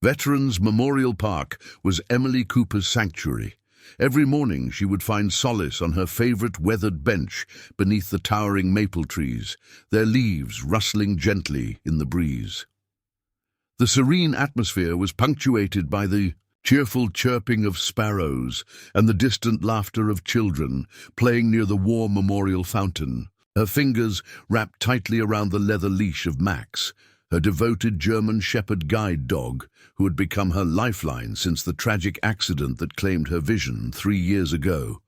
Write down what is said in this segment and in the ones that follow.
Veterans Memorial Park was Emily Cooper's sanctuary. Every morning she would find solace on her favorite weathered bench beneath the towering maple trees, their leaves rustling gently in the breeze. The serene atmosphere was punctuated by the cheerful chirping of sparrows and the distant laughter of children playing near the war memorial fountain, her fingers wrapped tightly around the leather leash of Max, her devoted German Shepherd guide dog, who had become her lifeline since the tragic accident that claimed her vision 3 years ago.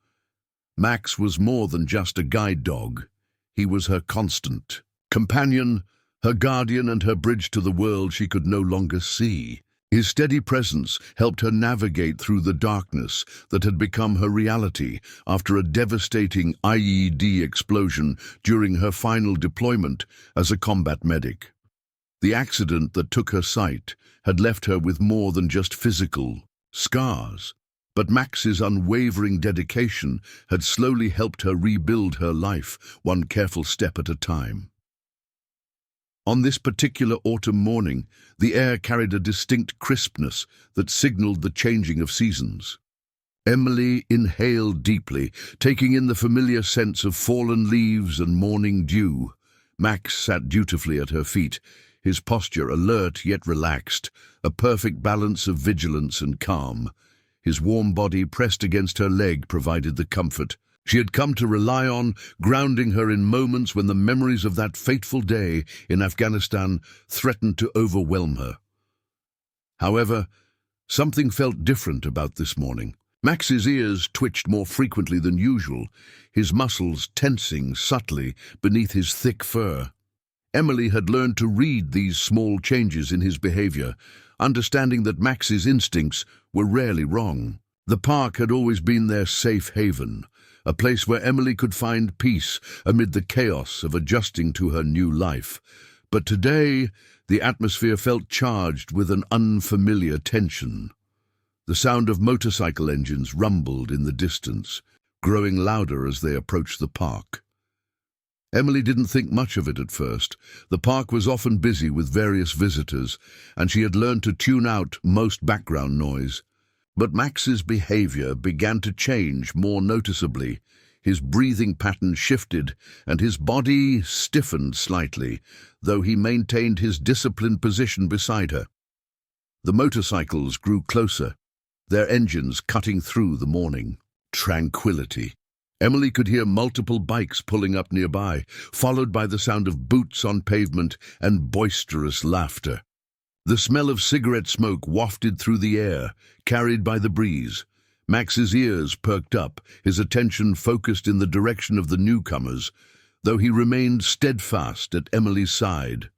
Max was more than just a guide dog. He was her constant companion, her guardian and her bridge to the world she could no longer see. His steady presence helped her navigate through the darkness that had become her reality after a devastating IED explosion during her final deployment as a combat medic. The accident that took her sight had left her with more than just physical scars, but Max's unwavering dedication had slowly helped her rebuild her life, one careful step at a time. On this particular autumn morning, the air carried a distinct crispness that signaled the changing of seasons. Emily inhaled deeply, taking in the familiar scents of fallen leaves and morning dew. Max sat dutifully at her feet, his posture alert yet relaxed, a perfect balance of vigilance and calm. His warm body pressed against her leg provided the comfort she had come to rely on, grounding her in moments when the memories of that fateful day in Afghanistan threatened to overwhelm her. However, something felt different about this morning. Max's ears twitched more frequently than usual, his muscles tensing subtly beneath his thick fur. Emily had learned to read these small changes in his behavior, understanding that Max's instincts were rarely wrong. The park had always been their safe haven, a place where Emily could find peace amid the chaos of adjusting to her new life. But today, the atmosphere felt charged with an unfamiliar tension. The sound of motorcycle engines rumbled in the distance, growing louder as they approached the park. Emily didn't think much of it at first. The park was often busy with various visitors, and she had learned to tune out most background noise. But Max's behavior began to change more noticeably. His breathing pattern shifted, and his body stiffened slightly, though he maintained his disciplined position beside her. The motorcycles grew closer, their engines cutting through the morning tranquility. Emily could hear multiple bikes pulling up nearby, followed by the sound of boots on pavement and boisterous laughter. The smell of cigarette smoke wafted through the air, carried by the breeze. Max's ears perked up, his attention focused in the direction of the newcomers, though he remained steadfast at Emily's side.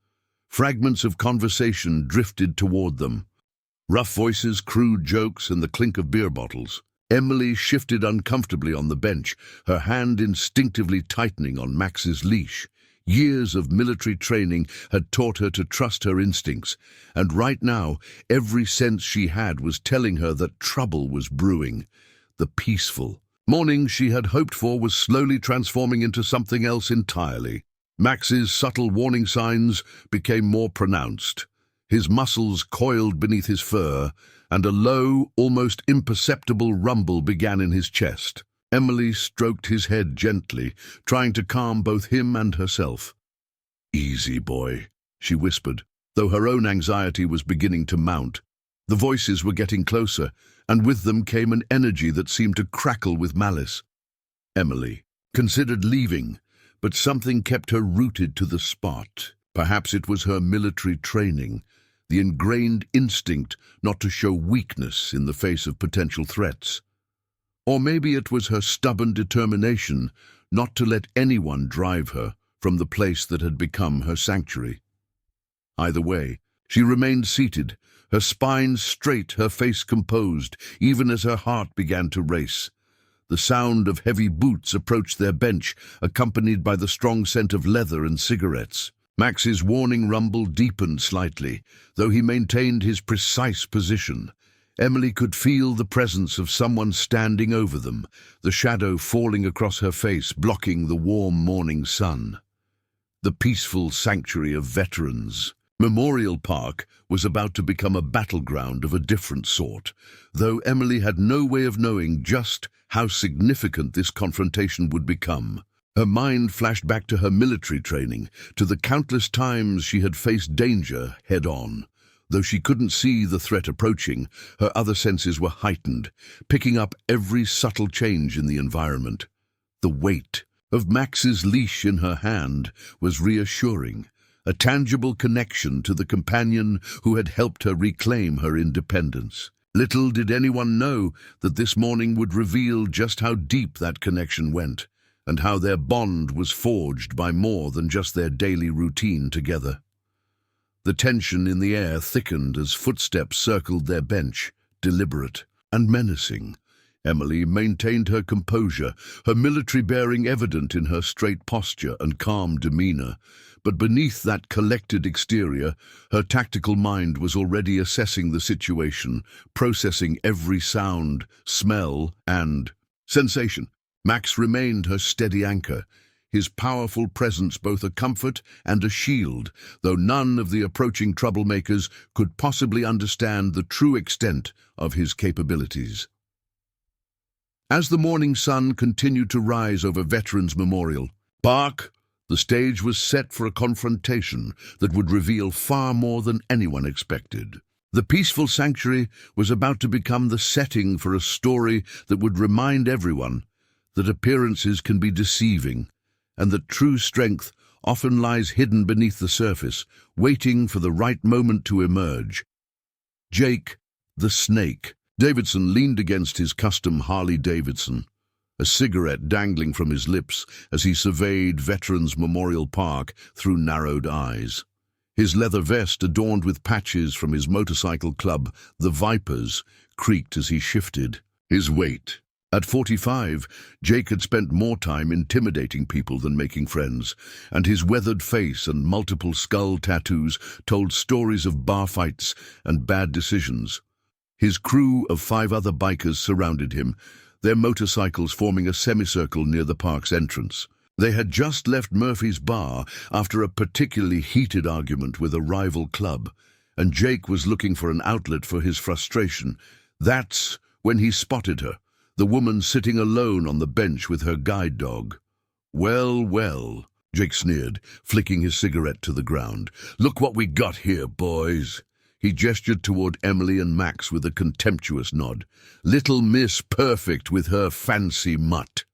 Fragments of conversation drifted toward them. Rough voices, crude jokes, and the clink of beer bottles. Emily shifted uncomfortably on the bench, her hand instinctively tightening on Max's leash. Years of military training had taught her to trust her instincts, and right now, every sense she had was telling her that trouble was brewing. The peaceful morning she had hoped for was slowly transforming into something else entirely. Max's subtle warning signs became more pronounced. His muscles coiled beneath his fur, and a low, almost imperceptible rumble began in his chest. Emily stroked his head gently, trying to calm both him and herself. "Easy, boy," she whispered, though her own anxiety was beginning to mount. The voices were getting closer, and with them came an energy that seemed to crackle with malice. Emily considered leaving, but something kept her rooted to the spot. Perhaps it was her military training, the ingrained instinct not to show weakness in the face of potential threats. Or maybe it was her stubborn determination not to let anyone drive her from the place that had become her sanctuary. Either way, she remained seated, her spine straight, her face composed, even as her heart began to race. The sound of heavy boots approached their bench, accompanied by the strong scent of leather and cigarettes. Max's warning rumble deepened slightly, though he maintained his precise position. Emily could feel the presence of someone standing over them, the shadow falling across her face, blocking the warm morning sun. The peaceful sanctuary of veterans Memorial Park was about to become a battleground of a different sort, though Emily had no way of knowing just how significant this confrontation would become. Her mind flashed back to her military training, to the countless times she had faced danger head-on. Though she couldn't see the threat approaching, her other senses were heightened, picking up every subtle change in the environment. The weight of Max's leash in her hand was reassuring, a tangible connection to the companion who had helped her reclaim her independence. Little did anyone know that this morning would reveal just how deep that connection went, and how their bond was forged by more than just their daily routine together. The tension in the air thickened as footsteps circled their bench, deliberate and menacing. Emily maintained her composure, her military bearing evident in her straight posture and calm demeanor. But beneath that collected exterior, her tactical mind was already assessing the situation, processing every sound, smell, and sensation. Max remained her steady anchor, his powerful presence both a comfort and a shield, though none of the approaching troublemakers could possibly understand the true extent of his capabilities. As the morning sun continued to rise over Veterans Memorial Park, the stage was set for a confrontation that would reveal far more than anyone expected. The peaceful sanctuary was about to become the setting for a story that would remind everyone that appearances can be deceiving, and that true strength often lies hidden beneath the surface, waiting for the right moment to emerge. Jake, the snake. Davidson leaned against his custom Harley-Davidson, a cigarette dangling from his lips as he surveyed Veterans Memorial Park through narrowed eyes. His leather vest, adorned with patches from his motorcycle club, the Vipers, creaked as he shifted. His weight. At 45, Jake had spent more time intimidating people than making friends, and his weathered face and multiple skull tattoos told stories of bar fights and bad decisions. His crew of 5 other bikers surrounded him, their motorcycles forming a semicircle near the park's entrance. They had just left Murphy's bar after a particularly heated argument with a rival club, and Jake was looking for an outlet for his frustration. That's when he spotted her, the woman sitting alone on the bench with her guide dog. "Well, well," Jake sneered, flicking his cigarette to the ground. "Look what we got here, boys." He gestured toward Emily and Max with a contemptuous nod. "Little Miss Perfect with her fancy mutt."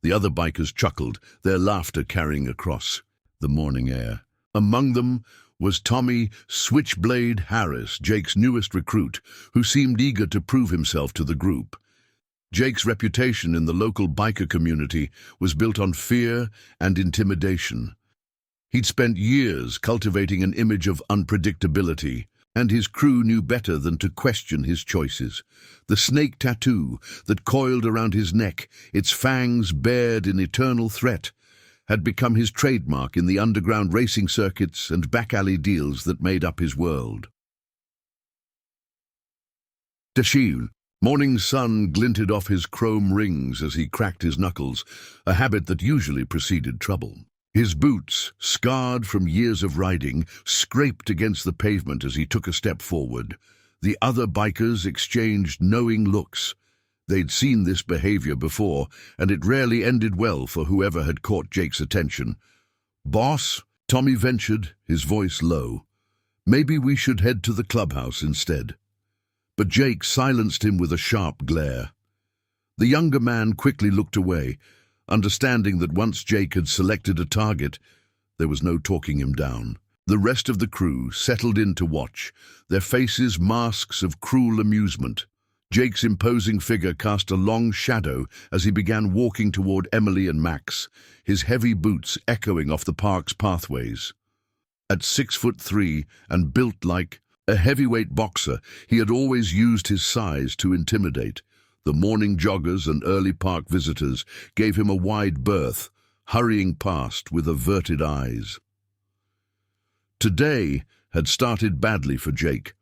The other bikers chuckled, their laughter carrying across the morning air. Among them was Tommy Switchblade Harris, Jake's newest recruit, who seemed eager to prove himself to the group. Jake's reputation in the local biker community was built on fear and intimidation. He'd spent years cultivating an image of unpredictability, and his crew knew better than to question his choices. The snake tattoo that coiled around his neck, its fangs bared in eternal threat, had become his trademark in the underground racing circuits and back-alley deals that made up his world. Dashil. Morning sun glinted off his chrome rings as he cracked his knuckles, a habit that usually preceded trouble. His boots, scarred from years of riding, scraped against the pavement as he took a step forward. The other bikers exchanged knowing looks. They'd seen this behavior before, and it rarely ended well for whoever had caught Jake's attention. "Boss," Tommy ventured, his voice low. "Maybe we should head to the clubhouse instead." But Jake silenced him with a sharp glare. The younger man quickly looked away, understanding that once Jake had selected a target, there was no talking him down. The rest of the crew settled in to watch, their faces masks of cruel amusement. Jake's imposing figure cast a long shadow as he began walking toward Emily and Max, his heavy boots echoing off the park's pathways. At 6'3" and built like a heavyweight boxer, he had always used his size to intimidate. The morning joggers and early park visitors gave him a wide berth, hurrying past with averted eyes. Today had started badly for Jake.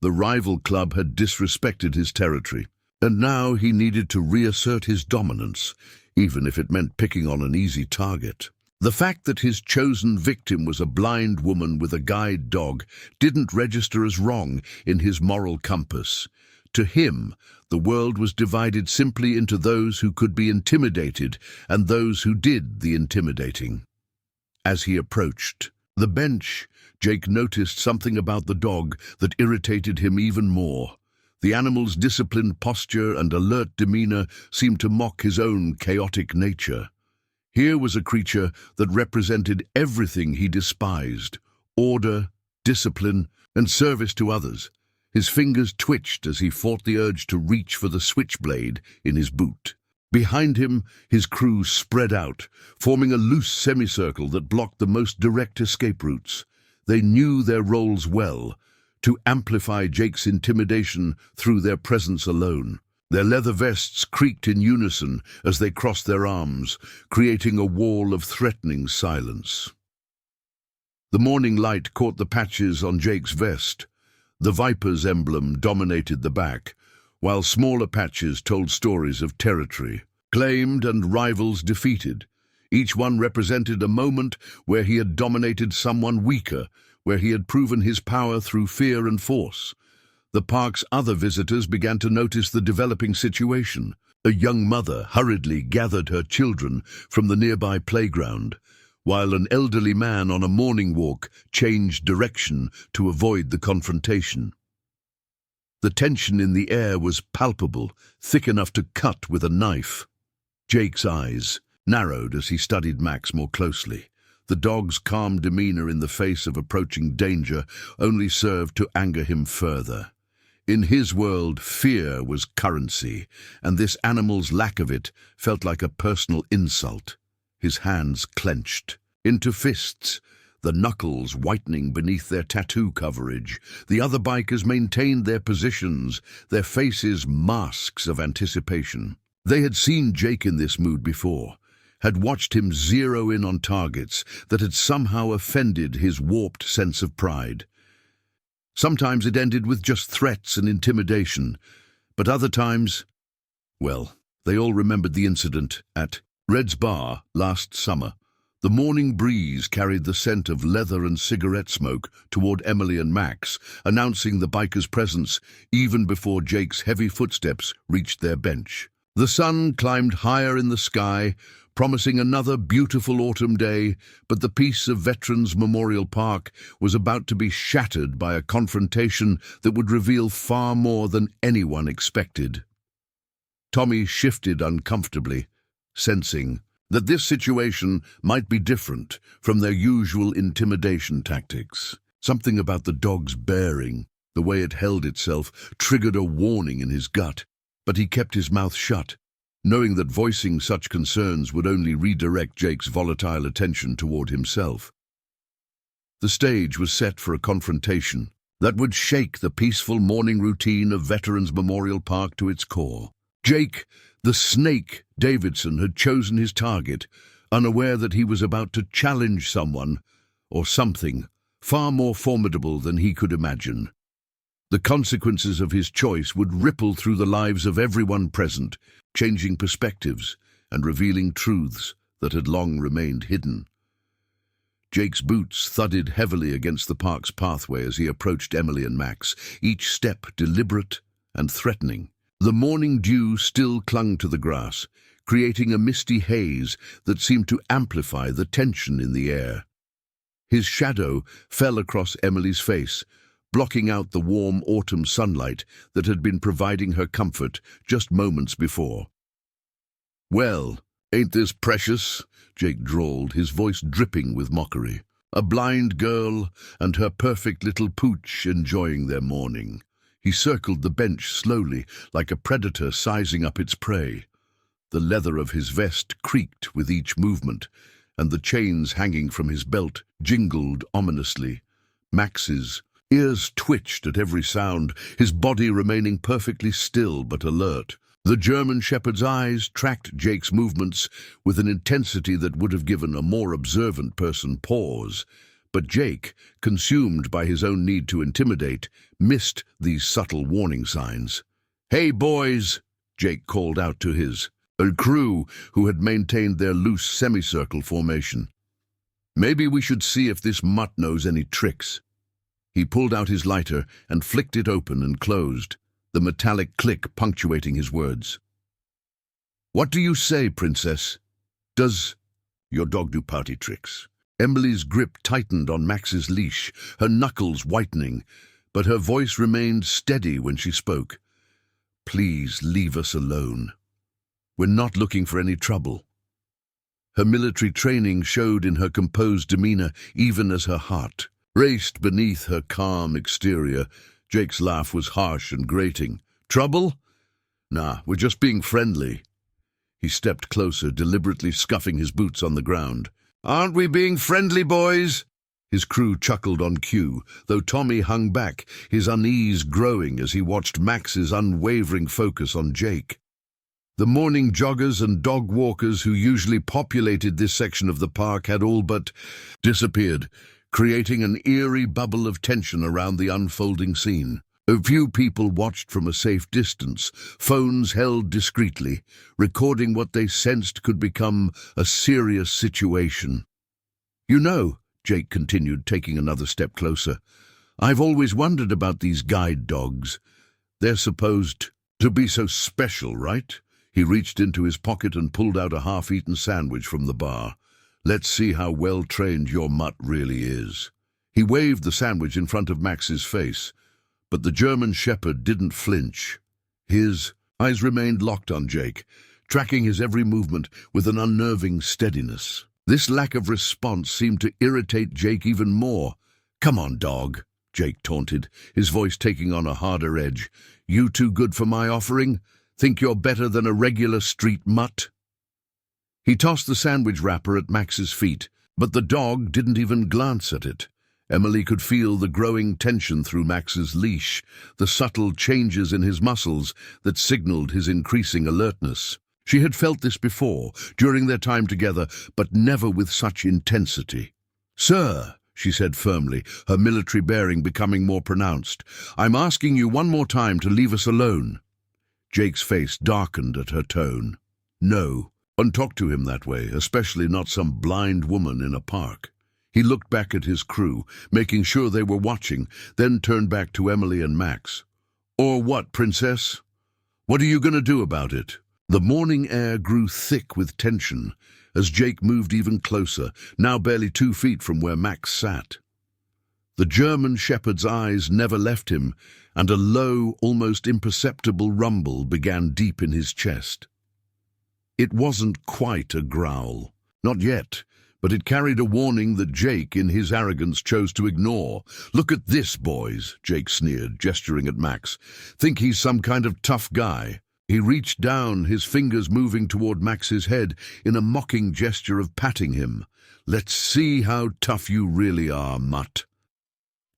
The rival club had disrespected his territory, and now he needed to reassert his dominance, even if it meant picking on an easy target. The fact that his chosen victim was a blind woman with a guide dog didn't register as wrong in his moral compass. To him, the world was divided simply into those who could be intimidated and those who did the intimidating. As he approached the bench, Jake noticed something about the dog that irritated him even more. The animal's disciplined posture and alert demeanor seemed to mock his own chaotic nature. Here was a creature that represented everything he despised: order, discipline, and service to others. His fingers twitched as he fought the urge to reach for the switchblade in his boot. Behind him, his crew spread out, forming a loose semicircle that blocked the most direct escape routes. They knew their roles well, to amplify Jake's intimidation through their presence alone. Their leather vests creaked in unison as they crossed their arms, creating a wall of threatening silence. The morning light caught the patches on Jake's vest. The viper's emblem dominated the back, while smaller patches told stories of territory, claimed and rivals defeated. Each one represented a moment where he had dominated someone weaker, where he had proven his power through fear and force. The park's other visitors began to notice the developing situation. A young mother hurriedly gathered her children from the nearby playground, while an elderly man on a morning walk changed direction to avoid the confrontation. The tension in the air was palpable, thick enough to cut with a knife. Jake's eyes narrowed as he studied Max more closely. The dog's calm demeanor in the face of approaching danger only served to anger him further. In his world, fear was currency, and this animal's lack of it felt like a personal insult. His hands clenched into fists, the knuckles whitening beneath their tattoo coverage. The other bikers maintained their positions, their faces masks of anticipation. They had seen Jake in this mood before, had watched him zero in on targets that had somehow offended his warped sense of pride. Sometimes it ended with just threats and intimidation, but other times, well, they all remembered the incident at Red's Bar last summer. The morning breeze carried the scent of leather and cigarette smoke toward Emily and Max, announcing the bikers' presence even before Jake's heavy footsteps reached their bench. The sun climbed higher in the sky, promising another beautiful autumn day, but the peace of Veterans Memorial Park was about to be shattered by a confrontation that would reveal far more than anyone expected. Tommy shifted uncomfortably, sensing that this situation might be different from their usual intimidation tactics. Something about the dog's bearing, the way it held itself, triggered a warning in his gut, but he kept his mouth shut, knowing that voicing such concerns would only redirect Jake's volatile attention toward himself. The stage was set for a confrontation that would shake the peaceful morning routine of Veterans Memorial Park to its core. Jake, the snake Davidson, had chosen his target, unaware that he was about to challenge someone, or something, far more formidable than he could imagine. The consequences of his choice would ripple through the lives of everyone present, changing perspectives and revealing truths that had long remained hidden. Jake's boots thudded heavily against the park's pathway as he approached Emily and Max, each step deliberate and threatening. The morning dew still clung to the grass, creating a misty haze that seemed to amplify the tension in the air. His shadow fell across Emily's face, blocking out the warm autumn sunlight that had been providing her comfort just moments before. "Well, ain't this precious?" Jake drawled, his voice dripping with mockery. A blind girl and her perfect little pooch enjoying their morning. He circled the bench slowly, like a predator sizing up its prey. The leather of his vest creaked with each movement, and the chains hanging from his belt jingled ominously. Max's ears twitched at every sound, his body remaining perfectly still but alert. The German shepherd's eyes tracked Jake's movements with an intensity that would have given a more observant person pause. But Jake, consumed by his own need to intimidate, missed these subtle warning signs. "Hey, boys!" Jake called out to his crew, who had maintained their loose semicircle formation. Maybe we should see if this mutt knows any tricks. He pulled out his lighter and flicked it open and closed, the metallic click punctuating his words. What do you say, Princess? Does your dog do party tricks? Emily's grip tightened on Max's leash, her knuckles whitening, but her voice remained steady when she spoke. Please leave us alone. We're not looking for any trouble. Her military training showed in her composed demeanor, even as her heart raced beneath her calm exterior. Jake's laugh was harsh and grating. Trouble? Nah, we're just being friendly. He stepped closer, deliberately scuffing his boots on the ground. Aren't we being friendly, boys? His crew chuckled on cue, though Tommy hung back, his unease growing as he watched Max's unwavering focus on Jake. The morning joggers and dog walkers who usually populated this section of the park had all but disappeared, creating an eerie bubble of tension around the unfolding scene. A few people watched from a safe distance, phones held discreetly, recording what they sensed could become a serious situation. You know, Jake continued, taking another step closer, I've always wondered about these guide dogs. They're supposed to be so special, right? He reached into his pocket and pulled out a half-eaten sandwich from the bar. Let's see how well-trained your mutt really is. He waved the sandwich in front of Max's face, but the German shepherd didn't flinch. His eyes remained locked on Jake, tracking his every movement with an unnerving steadiness. This lack of response seemed to irritate Jake even more. Come on, dog, Jake taunted, his voice taking on a harder edge. You too good for my offering? Think you're better than a regular street mutt? He tossed the sandwich wrapper at Max's feet, but the dog didn't even glance at it. Emily could feel the growing tension through Max's leash, the subtle changes in his muscles that signaled his increasing alertness. She had felt this before, during their time together, but never with such intensity. Sir, she said firmly, her military bearing becoming more pronounced, I'm asking you one more time to leave us alone. Jake's face darkened at her tone. No, don't talk to him that way, especially not some blind woman in a park. He looked back at his crew, making sure they were watching, then turned back to Emily and Max. Or what, Princess? What are you going to do about it? The morning air grew thick with tension as Jake moved even closer, now barely 2 feet from where Max sat. The German shepherd's eyes never left him, and a low, almost imperceptible rumble began deep in his chest. It wasn't quite a growl, not yet, but it carried a warning that Jake, in his arrogance, chose to ignore. Look at this, boys, Jake sneered, gesturing at Max. Think he's some kind of tough guy? He reached down, his fingers moving toward Max's head in a mocking gesture of patting him. Let's see how tough you really are, mutt.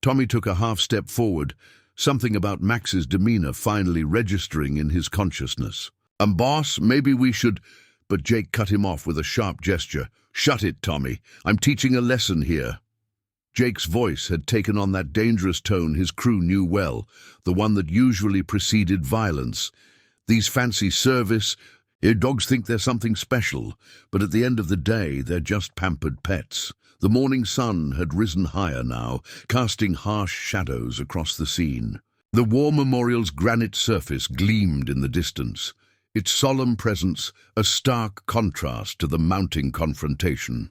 Tommy took a half-step forward, something about Max's demeanor finally registering in his consciousness. Boss, maybe we should... But Jake cut him off with a sharp gesture. Shut it, Tommy. I'm teaching a lesson here. Jake's voice had taken on that dangerous tone his crew knew well, the one that usually preceded violence. These fancy service... dogs think they're something special, but at the end of the day, they're just pampered pets. The morning sun had risen higher now, casting harsh shadows across the scene. The war memorial's granite surface gleamed in the distance, its solemn presence a stark contrast to the mounting confrontation.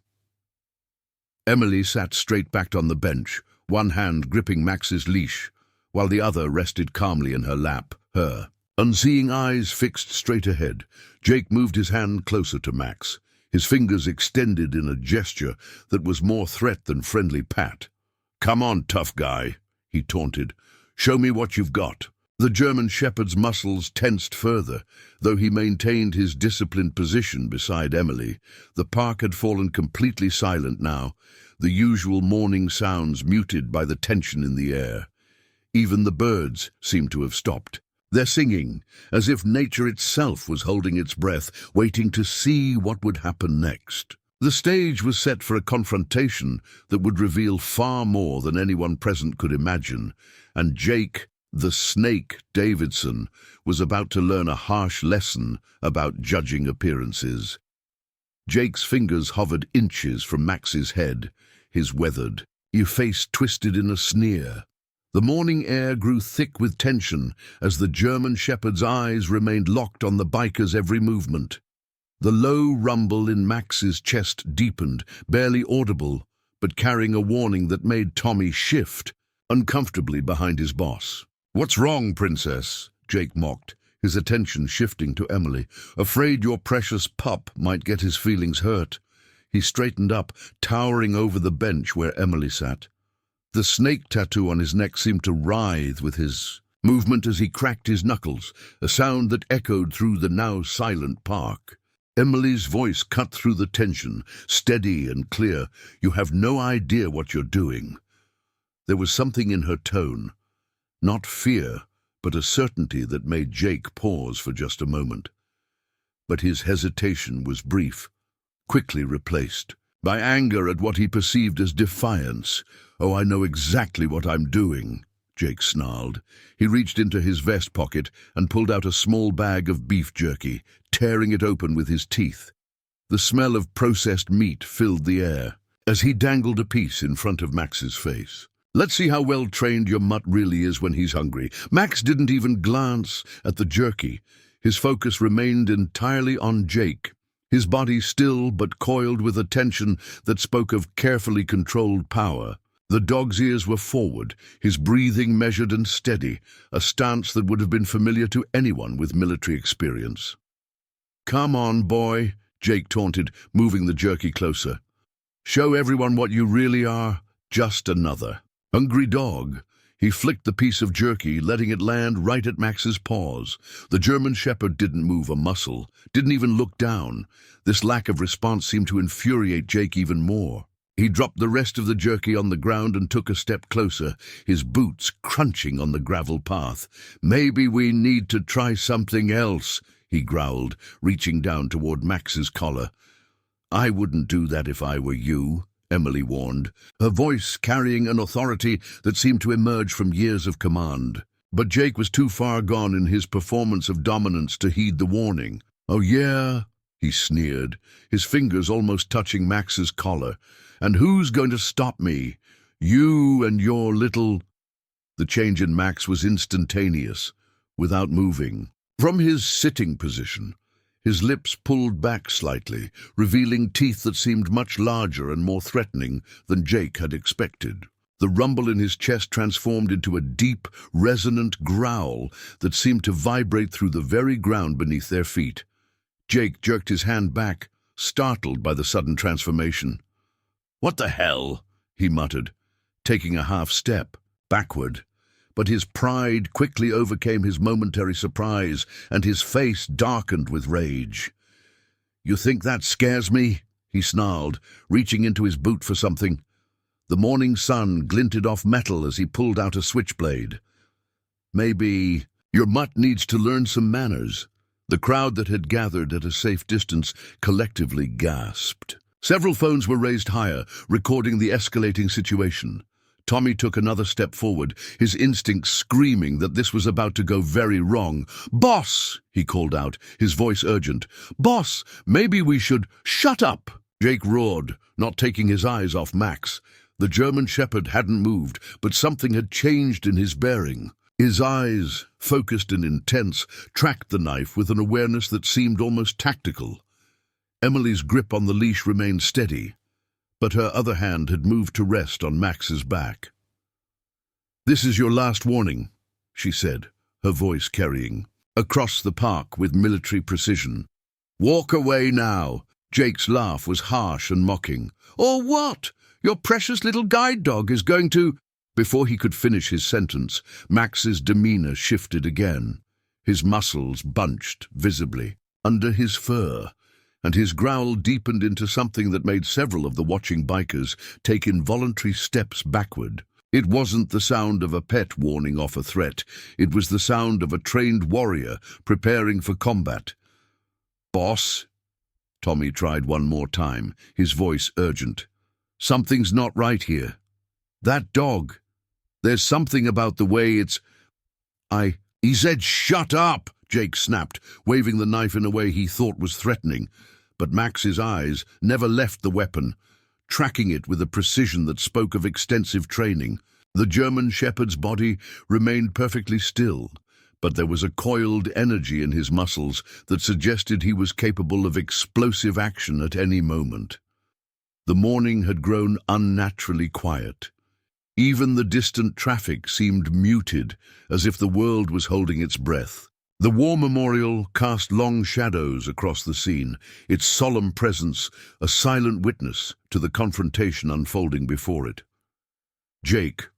Emily sat straight-backed on the bench, one hand gripping Max's leash, while the other rested calmly in her lap, her unseeing eyes fixed straight ahead. Jake moved his hand closer to Max, his fingers extended in a gesture that was more threat than friendly pat. Come on, tough guy, he taunted. Show me what you've got. The German shepherd's muscles tensed further, though he maintained his disciplined position beside Emily. The park had fallen completely silent now, the usual morning sounds muted by the tension in the air. Even the birds seemed to have stopped. Their singing, as if nature itself was holding its breath, waiting to see what would happen next. The stage was set for a confrontation that would reveal far more than anyone present could imagine, and Jake, the Snake Davidson, was about to learn a harsh lesson about judging appearances. Jake's fingers hovered inches from Max's head, his weathered face twisted in a sneer. The morning air grew thick with tension as the German shepherd's eyes remained locked on the biker's every movement. The low rumble in Max's chest deepened, barely audible, but carrying a warning that made Tommy shift uncomfortably behind his boss. "What's wrong, princess?" Jake mocked, his attention shifting to Emily, afraid your precious pup might get his feelings hurt. He straightened up, towering over the bench where Emily sat. The snake tattoo on his neck seemed to writhe with his movement as he cracked his knuckles, a sound that echoed through the now silent park. Emily's voice cut through the tension, steady and clear. "You have no idea what you're doing." There was something in her tone, not fear, but a certainty that made Jake pause for just a moment. But his hesitation was brief, quickly replaced by anger at what he perceived as defiance. "Oh, I know exactly what I'm doing," Jake snarled. He reached into his vest pocket and pulled out a small bag of beef jerky, tearing it open with his teeth. The smell of processed meat filled the air as he dangled a piece in front of Max's face. "Let's see how well trained your mutt really is when he's hungry." Max didn't even glance at the jerky. His focus remained entirely on Jake, his body still but coiled with a tension that spoke of carefully controlled power. The dog's ears were forward, his breathing measured and steady, a stance that would have been familiar to anyone with military experience. "Come on, boy," Jake taunted, moving the jerky closer. "Show everyone what you really are, just another hungry dog." He flicked the piece of jerky, letting it land right at Max's paws. The German shepherd didn't move a muscle, didn't even look down. This lack of response seemed to infuriate Jake even more. He dropped the rest of the jerky on the ground and took a step closer, his boots crunching on the gravel path. "Maybe we need to try something else," he growled, reaching down toward Max's collar. "I wouldn't do that if I were you," Emily warned, her voice carrying an authority that seemed to emerge from years of command. But Jake was too far gone in his performance of dominance to heed the warning. "Oh yeah?" he sneered, his fingers almost touching Max's collar. "And who's going to stop me? You and your little—" The change in Max was instantaneous, without moving. From his sitting position, his lips pulled back slightly, revealing teeth that seemed much larger and more threatening than Jake had expected. The rumble in his chest transformed into a deep, resonant growl that seemed to vibrate through the very ground beneath their feet. Jake jerked his hand back, startled by the sudden transformation. "What the hell?" he muttered, taking a half step backward. But his pride quickly overcame his momentary surprise, and his face darkened with rage. "You think that scares me?" he snarled, reaching into his boot for something. The morning sun glinted off metal as he pulled out a switchblade. "Maybe your mutt needs to learn some manners." The crowd that had gathered at a safe distance collectively gasped. Several phones were raised higher, recording the escalating situation. Tommy took another step forward, his instincts screaming that this was about to go very wrong. "Boss!" he called out, his voice urgent. "Boss, maybe we should—" "Shut up!" Jake roared, not taking his eyes off Max. The German shepherd hadn't moved, but something had changed in his bearing. His eyes, focused and intense, tracked the knife with an awareness that seemed almost tactical. Emily's grip on the leash remained steady, but her other hand had moved to rest on Max's back. "This is your last warning," she said, her voice carrying across the park with military precision. "Walk away now." Jake's laugh was harsh and mocking. "Or what? Your precious little guide dog is going to—" Before he could finish his sentence, Max's demeanor shifted again. His muscles bunched visibly under his fur, and his growl deepened into something that made several of the watching bikers take involuntary steps backward. It wasn't the sound of a pet warning off a threat. It was the sound of a trained warrior preparing for combat. "Boss," Tommy tried one more time, his voice urgent. "Something's not right here. That dog. There's something about the way it's—" He said, "Shut up!" Jake snapped, waving the knife in a way he thought was threatening. but Max's eyes never left the weapon, tracking it with a precision that spoke of extensive training. The German shepherd's body remained perfectly still, but there was a coiled energy in his muscles that suggested he was capable of explosive action at any moment. The morning had grown unnaturally quiet. Even the distant traffic seemed muted, as if the world was holding its breath. The war memorial cast long shadows across the scene, its solemn presence a silent witness to the confrontation unfolding before it. Jake,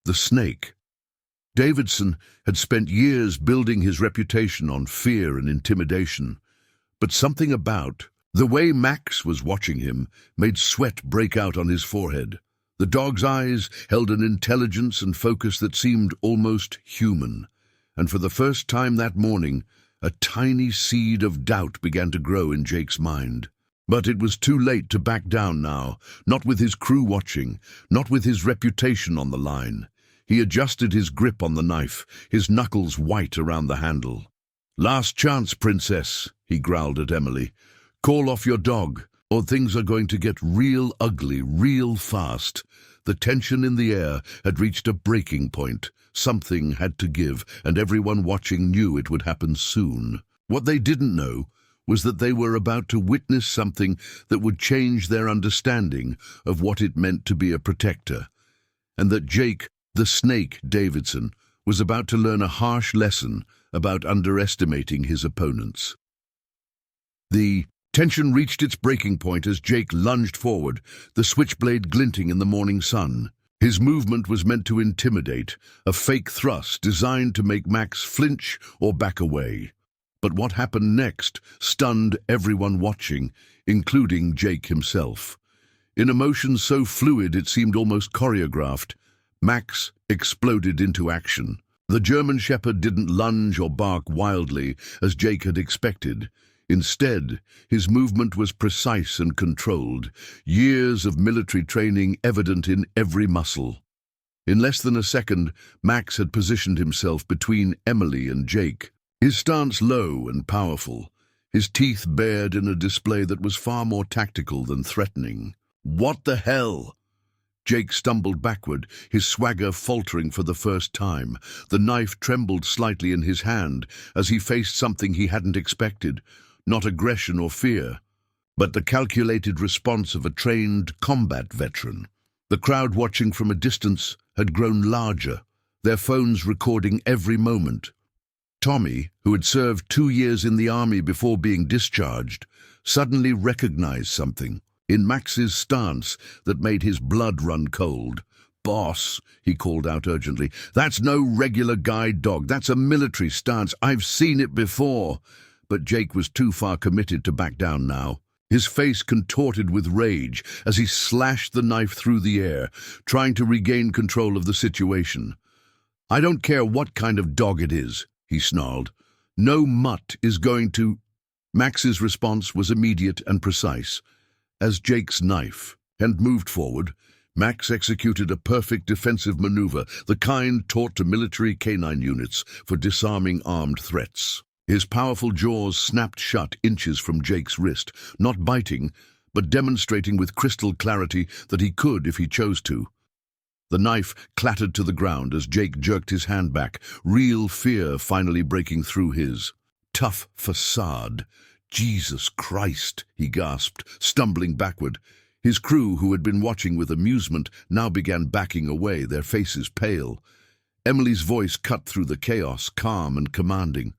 the snake. Davidson had spent years building his reputation on fear and intimidation, but something about the way Max was watching him made sweat break out on his forehead. The dog's eyes held an intelligence and focus that seemed almost human, and for the first time that morning, a tiny seed of doubt began to grow in Jake's mind. But it was too late to back down now, not with his crew watching, not with his reputation on the line. He adjusted his grip on the knife, his knuckles white around the handle. "Last chance, princess," he growled at Emily. "Call off your dog, or things are going to get real ugly real fast." The tension in the air had reached a breaking point. Something had to give, and everyone watching knew it would happen soon. What they didn't know was that they were about to witness something that would change their understanding of what it meant to be a protector, and that Jake, the snake Davidson, was about to learn a harsh lesson about underestimating his opponents. The tension reached its breaking point as Jake lunged forward, the switchblade glinting in the morning sun. His movement was meant to intimidate, a fake thrust designed to make Max flinch or back away. But what happened next stunned everyone watching, including Jake himself. In a motion so fluid it seemed almost choreographed, Max exploded into action. The German shepherd didn't lunge or bark wildly, as Jake had expected. Instead, his movement was precise and controlled, years of military training evident in every muscle. In less than a second, Max had positioned himself between Emily and Jake, his stance low and powerful, his teeth bared in a display that was far more tactical than threatening. "What the hell?" Jake stumbled backward, his swagger faltering for the first time. The knife trembled slightly in his hand as he faced something he hadn't expected. Not aggression or fear, but the calculated response of a trained combat veteran. The crowd watching from a distance had grown larger, their phones recording every moment. Tommy, who had served 2 years in the army before being discharged, suddenly recognized something in Max's stance that made his blood run cold. "Boss," he called out urgently, "that's no regular guide dog. That's a military stance. I've seen it before." But Jake was too far committed to back down now. His face contorted with rage as he slashed the knife through the air, trying to regain control of the situation. "I don't care what kind of dog it is," he snarled. "No mutt is going to—" Max's response was immediate and precise. As Jake's knife had moved forward, Max executed a perfect defensive maneuver, the kind taught to military canine units for disarming armed threats. His powerful jaws snapped shut inches from Jake's wrist, not biting, but demonstrating with crystal clarity that he could if he chose to. The knife clattered to the ground as Jake jerked his hand back, real fear finally breaking through his tough facade. "Jesus Christ," he gasped, stumbling backward. His crew, who had been watching with amusement, now began backing away, their faces pale. Emily's voice cut through the chaos, calm and commanding.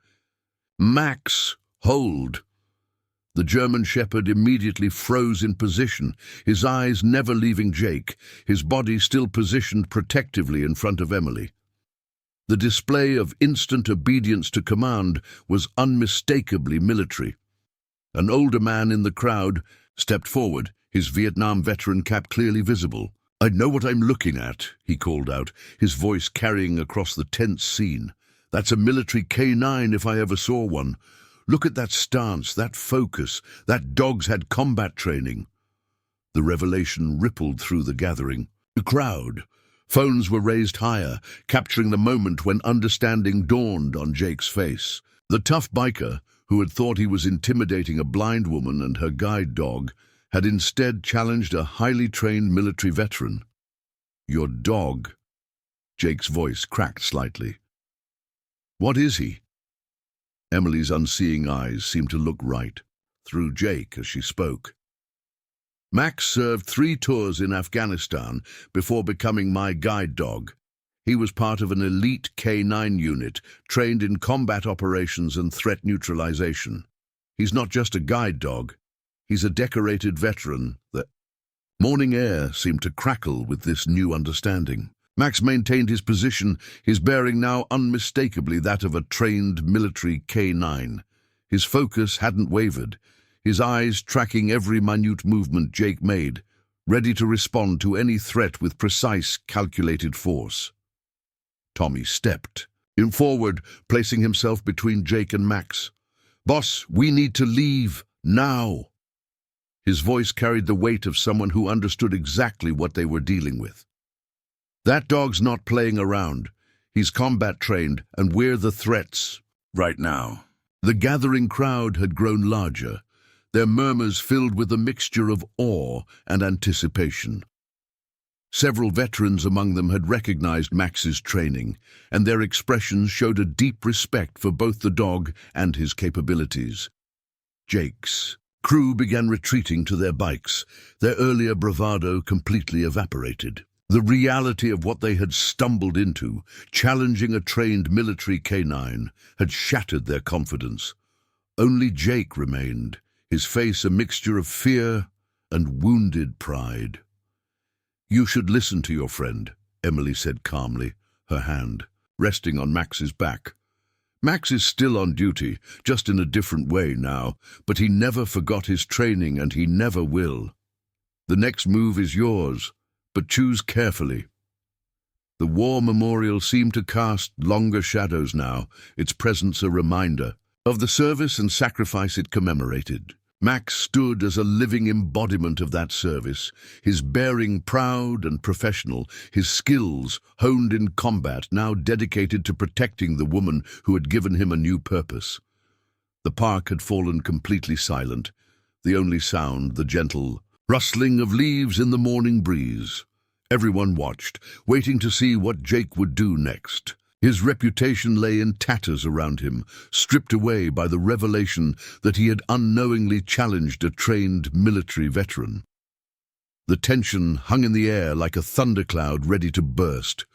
"Max, hold." The German shepherd immediately froze in position, his eyes never leaving Jake, his body still positioned protectively in front of Emily. The display of instant obedience to command was unmistakably military. An older man in the crowd stepped forward, his Vietnam veteran cap clearly visible. "I know what I'm looking at," he called out, his voice carrying across the tense scene. "That's a military K9 if I ever saw one. Look at that stance, that focus. That dog's had combat training." The revelation rippled through the gathering. The crowd. Phones were raised higher, capturing the moment when understanding dawned on Jake's face. The tough biker, who had thought he was intimidating a blind woman and her guide dog, had instead challenged a highly trained military veteran. "Your dog." Jake's voice cracked slightly. "What is he?" Emily's unseeing eyes seemed to look right through Jake as she spoke. "Max served 3 tours in Afghanistan before becoming my guide dog. He was part of an elite K9 unit trained in combat operations and threat neutralization. He's not just a guide dog. He's a decorated veteran." The morning air seemed to crackle with this new understanding. Max maintained his position, his bearing now unmistakably that of a trained military K9. His focus hadn't wavered, his eyes tracking every minute movement Jake made, ready to respond to any threat with precise, calculated force. Tommy stepped forward, placing himself between Jake and Max. "Boss, we need to leave, now." His voice carried the weight of someone who understood exactly what they were dealing with. "That dog's not playing around. He's combat trained, and we're the threats right now." The gathering crowd had grown larger, their murmurs filled with a mixture of awe and anticipation. Several veterans among them had recognized Max's training, and their expressions showed a deep respect for both the dog and his capabilities. Jake's crew began retreating to their bikes, their earlier bravado completely evaporated. The reality of what they had stumbled into, challenging a trained military K9, had shattered their confidence. Only Jake remained, his face a mixture of fear and wounded pride. "You should listen to your friend," Emily said calmly, her hand resting on Max's back. "Max is still on duty, just in a different way now, but he never forgot his training and he never will. The next move is yours, but choose carefully." The war memorial seemed to cast longer shadows now, its presence a reminder of the service and sacrifice it commemorated. Max stood as a living embodiment of that service, his bearing proud and professional, his skills, honed in combat, now dedicated to protecting the woman who had given him a new purpose. The park had fallen completely silent, the only sound the gentle rustling of leaves in the morning breeze. Everyone watched, waiting to see what Jake would do next. His reputation lay in tatters around him, stripped away by the revelation that he had unknowingly challenged a trained military veteran. The tension hung in the air like a thundercloud ready to burst.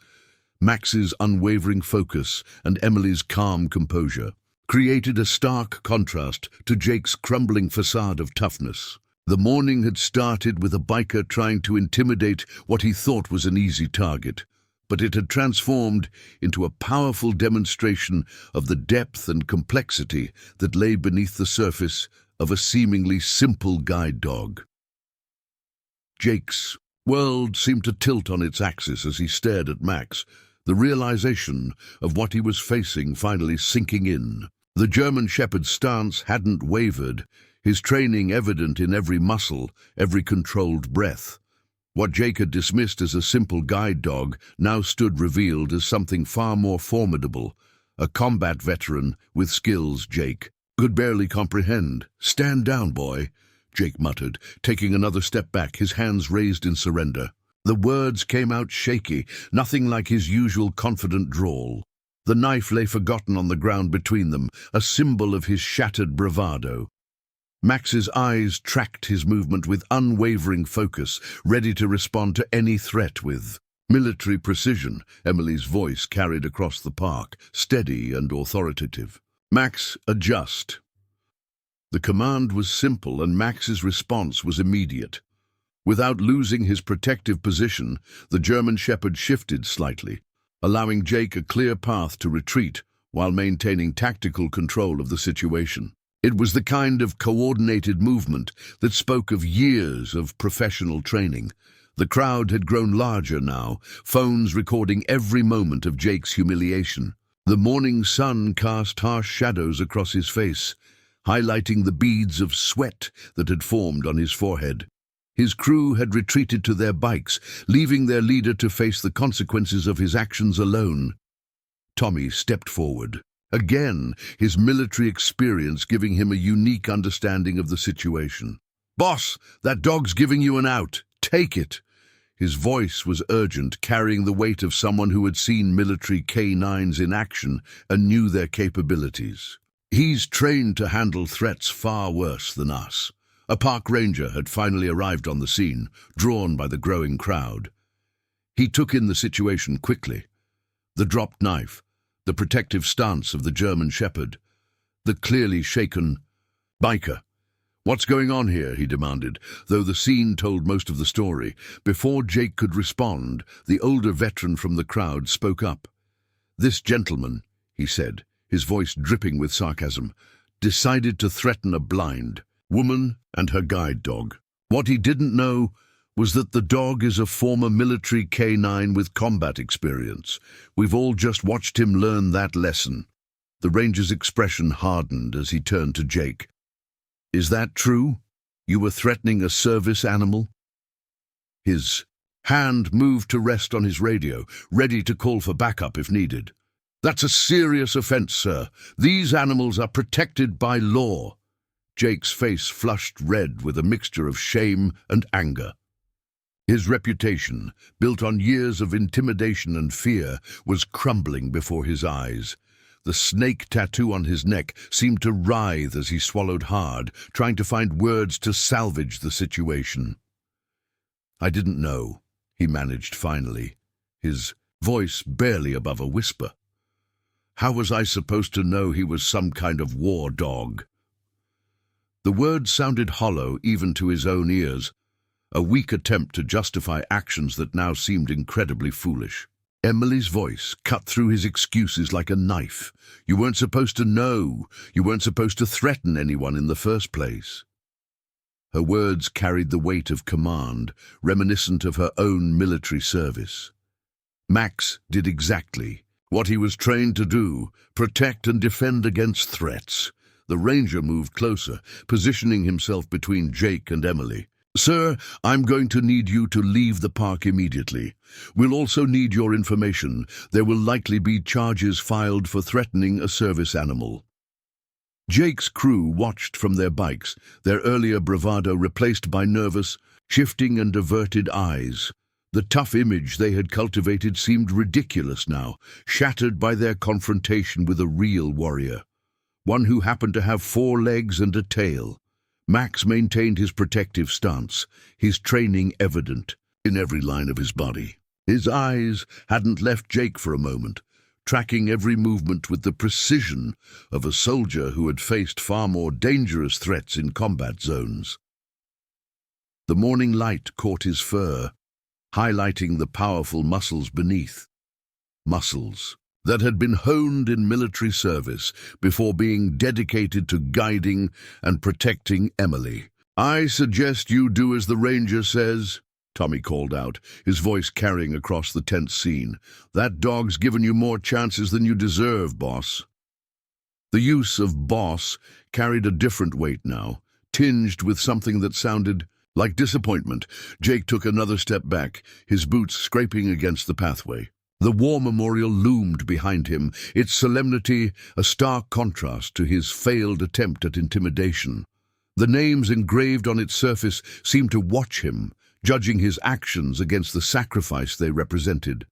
Max's unwavering focus and Emily's calm composure created a stark contrast to Jake's crumbling facade of toughness. The morning had started with a biker trying to intimidate what he thought was an easy target, but it had transformed into a powerful demonstration of the depth and complexity that lay beneath the surface of a seemingly simple guide dog. Jake's world seemed to tilt on its axis as he stared at Max, the realization of what he was facing finally sinking in. The German Shepherd's stance hadn't wavered, his training evident in every muscle, every controlled breath. What Jake had dismissed as a simple guide dog now stood revealed as something far more formidable, a combat veteran with skills Jake could barely comprehend. "Stand down, boy," Jake muttered, taking another step back, his hands raised in surrender. The words came out shaky, nothing like his usual confident drawl. The knife lay forgotten on the ground between them, a symbol of his shattered bravado. Max's eyes tracked his movement with unwavering focus, ready to respond to any threat with military precision. Emily's voice carried across the park, steady and authoritative. "Max, adjust." The command was simple, and Max's response was immediate. Without losing his protective position, the German Shepherd shifted slightly, allowing Jake a clear path to retreat while maintaining tactical control of the situation. It was the kind of coordinated movement that spoke of years of professional training. The crowd had grown larger now, phones recording every moment of Jake's humiliation. The morning sun cast harsh shadows across his face, highlighting the beads of sweat that had formed on his forehead. His crew had retreated to their bikes, leaving their leader to face the consequences of his actions alone. Tommy stepped forward, Again, his military experience giving him a unique understanding of the situation. "Boss, that dog's giving you an out. Take it." His voice was urgent, carrying the weight of someone who had seen military canines in action and knew their capabilities. "He's trained to handle threats far worse than us." A park ranger had finally arrived on the scene, drawn by the growing crowd. He took in the situation quickly. The dropped knife, the protective stance of the German shepherd, the clearly shaken biker. "What's going on here?" he demanded, though the scene told most of the story. Before Jake could respond, the older veteran from the crowd spoke up. "This gentleman," he said, his voice dripping with sarcasm, "decided to threaten a blind woman and her guide dog. What he didn't know was that the dog is a former military canine with combat experience. We've all just watched him learn that lesson." The ranger's expression hardened as he turned to Jake. "Is that true? You were threatening a service animal?" His hand moved to rest on his radio, ready to call for backup if needed. "That's a serious offense, sir. These animals are protected by law." Jake's face flushed red with a mixture of shame and anger. His reputation, built on years of intimidation and fear, was crumbling before his eyes. The snake tattoo on his neck seemed to writhe as he swallowed hard, trying to find words to salvage the situation. "I didn't know," he managed finally, his voice barely above a whisper. "How was I supposed to know he was some kind of war dog?" The words sounded hollow even to his own ears, a weak attempt to justify actions that now seemed incredibly foolish. Emily's voice cut through his excuses like a knife. "You weren't supposed to know. You weren't supposed to threaten anyone in the first place." Her words carried the weight of command, reminiscent of her own military service. Max did exactly what he was trained to do, protect and defend against threats. The ranger moved closer, positioning himself between Jake and Emily. "Sir, I'm going to need you to leave the park immediately. We'll also need your information. There will likely be charges filed for threatening a service animal." Jake's crew watched from their bikes, their earlier bravado replaced by nervous, shifting and averted eyes. The tough image they had cultivated seemed ridiculous now, shattered by their confrontation with a real warrior. One who happened to have 4 legs and a tail. Max maintained his protective stance, his training evident in every line of his body. His eyes hadn't left Jake for a moment, tracking every movement with the precision of a soldier who had faced far more dangerous threats in combat zones. The morning light caught his fur, highlighting the powerful muscles beneath. Muscles that had been honed in military service before being dedicated to guiding and protecting Emily. "I suggest you do as the ranger says," Tommy called out, his voice carrying across the tense scene. "That dog's given you more chances than you deserve, boss." The use of boss carried a different weight now, tinged with something that sounded like disappointment. Jake took another step back, his boots scraping against the pathway. The war memorial loomed behind him, its solemnity a stark contrast to his failed attempt at intimidation. The names engraved on its surface seemed to watch him, judging his actions against the sacrifice they represented.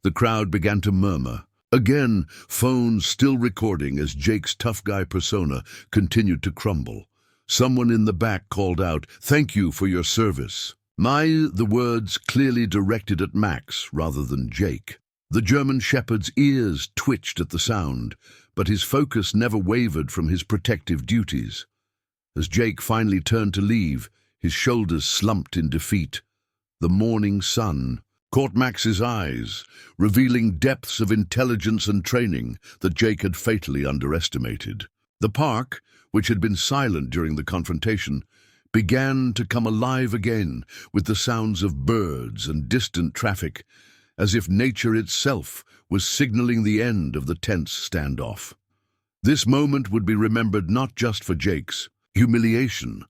The crowd began to murmur. Again, phones still recording as Jake's tough guy persona continued to crumble. Someone in the back called out, "Thank you for your service." The words clearly directed at Max rather than Jake. The German shepherd's ears twitched at the sound, but his focus never wavered from his protective duties. As Jake finally turned to leave, his shoulders slumped in defeat. The morning sun caught Max's eyes, revealing depths of intelligence and training that Jake had fatally underestimated. The park, which had been silent during the confrontation, began to come alive again with the sounds of birds and distant traffic, as if nature itself was signaling the end of the tense standoff. This moment would be remembered not just for Jake's humiliation,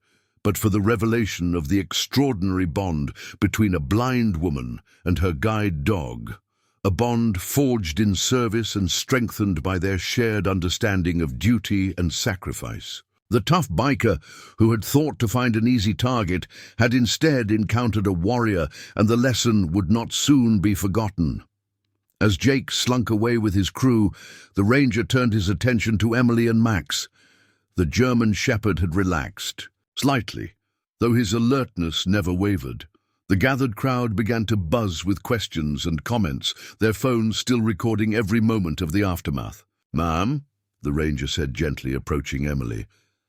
but for the revelation of the extraordinary bond between a blind woman and her guide dog, a bond forged in service and strengthened by their shared understanding of duty and sacrifice. The tough biker, who had thought to find an easy target, had instead encountered a warrior, and the lesson would not soon be forgotten. As Jake slunk away with his crew, the ranger turned his attention to Emily and Max. The German shepherd had relaxed, slightly, though his alertness never wavered. The gathered crowd began to buzz with questions and comments, their phones still recording every moment of the aftermath. "Ma'am," the ranger said gently, approaching Emily,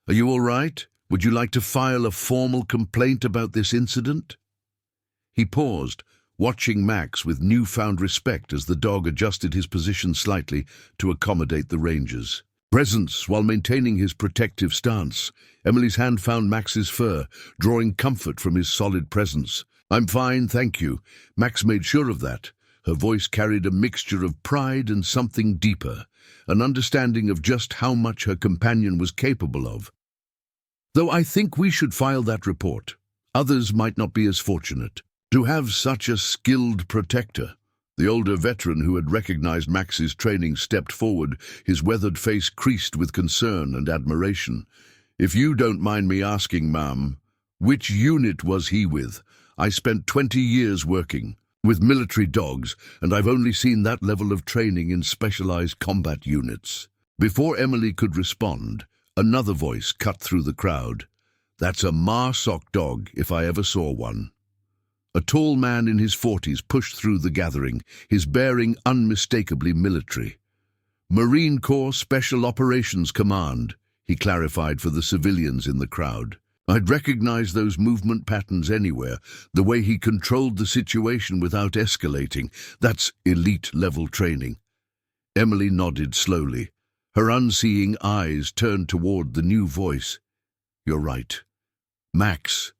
"are you all right? Would you like to file a formal complaint about this incident?" He paused, watching Max with newfound respect as the dog adjusted his position slightly to accommodate the ranger's presence while maintaining his protective stance. Emily's hand found Max's fur, drawing comfort from his solid presence. "I'm fine, thank you." Max made sure of that. Her voice carried a mixture of pride and something deeper, an understanding of just how much her companion was capable of. "Though I think we should file that report. Others might not be as fortunate to have such a skilled protector." The older veteran who had recognized Max's training stepped forward, his weathered face creased with concern and admiration. "If you don't mind me asking, ma'am, which unit was he with? I spent 20 years working with military dogs, and I've only seen that level of training in specialized combat units." Before Emily could respond, another voice cut through the crowd. "That's a Marsoc dog, if I ever saw one." A tall man in his 40s pushed through the gathering, his bearing unmistakably military. "Marine Corps Special Operations Command," he clarified for the civilians in the crowd. I'd recognize those movement patterns anywhere, the way he controlled the situation without escalating. That's elite-level training. Emily nodded slowly. Her unseeing eyes turned toward the new voice. "You're right. Max,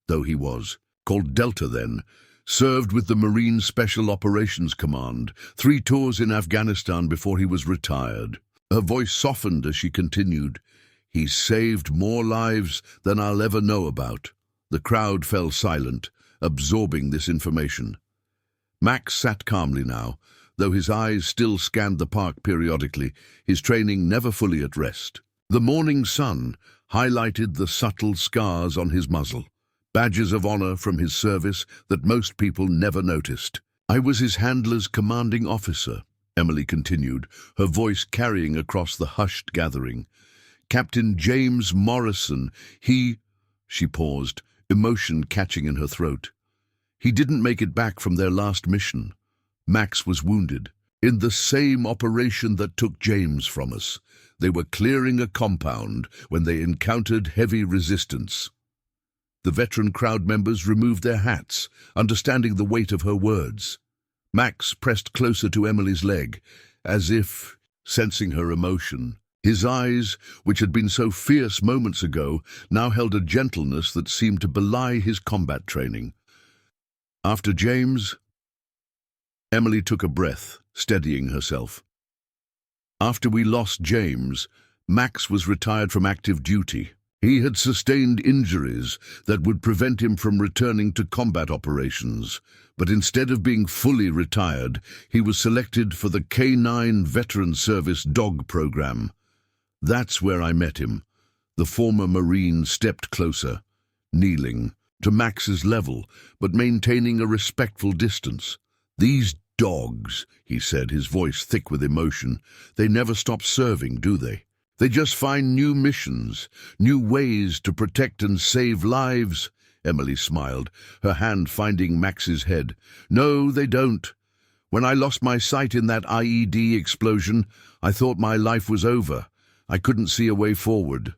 though he was, called Delta then, served with the Marine Special Operations Command, 3 tours in Afghanistan before he was retired." Her voice softened as she continued. "He saved more lives than I'll ever know about." The crowd fell silent, absorbing this information. Max sat calmly now, though his eyes still scanned the park periodically, his training never fully at rest. The morning sun highlighted the subtle scars on his muzzle, badges of honor from his service that most people never noticed. "I was his handler's commanding officer," Emily continued, her voice carrying across the hushed gathering. "Captain James Morrison, She paused, emotion catching in her throat. "He didn't make it back from their last mission. Max was wounded. In the same operation that took James from us. They were clearing a compound when they encountered heavy resistance." The veteran crowd members removed their hats, understanding the weight of her words. Max pressed closer to Emily's leg, as if sensing her emotion. His eyes, which had been so fierce moments ago, now held a gentleness that seemed to belie his combat training. "After James..." Emily took a breath, steadying herself. "After we lost James, Max was retired from active duty. He had sustained injuries that would prevent him from returning to combat operations, but instead of being fully retired, he was selected for the K9 Veteran Service Dog Program. That's where I met him." The former Marine stepped closer, kneeling, to Max's level, but maintaining a respectful distance. "These dogs," he said, his voice thick with emotion, "they never stop serving, do they? They just find new missions, new ways to protect and save lives." Emily smiled, her hand finding Max's head. "No, they don't. When I lost my sight in that IED explosion, I thought my life was over. I couldn't see a way forward."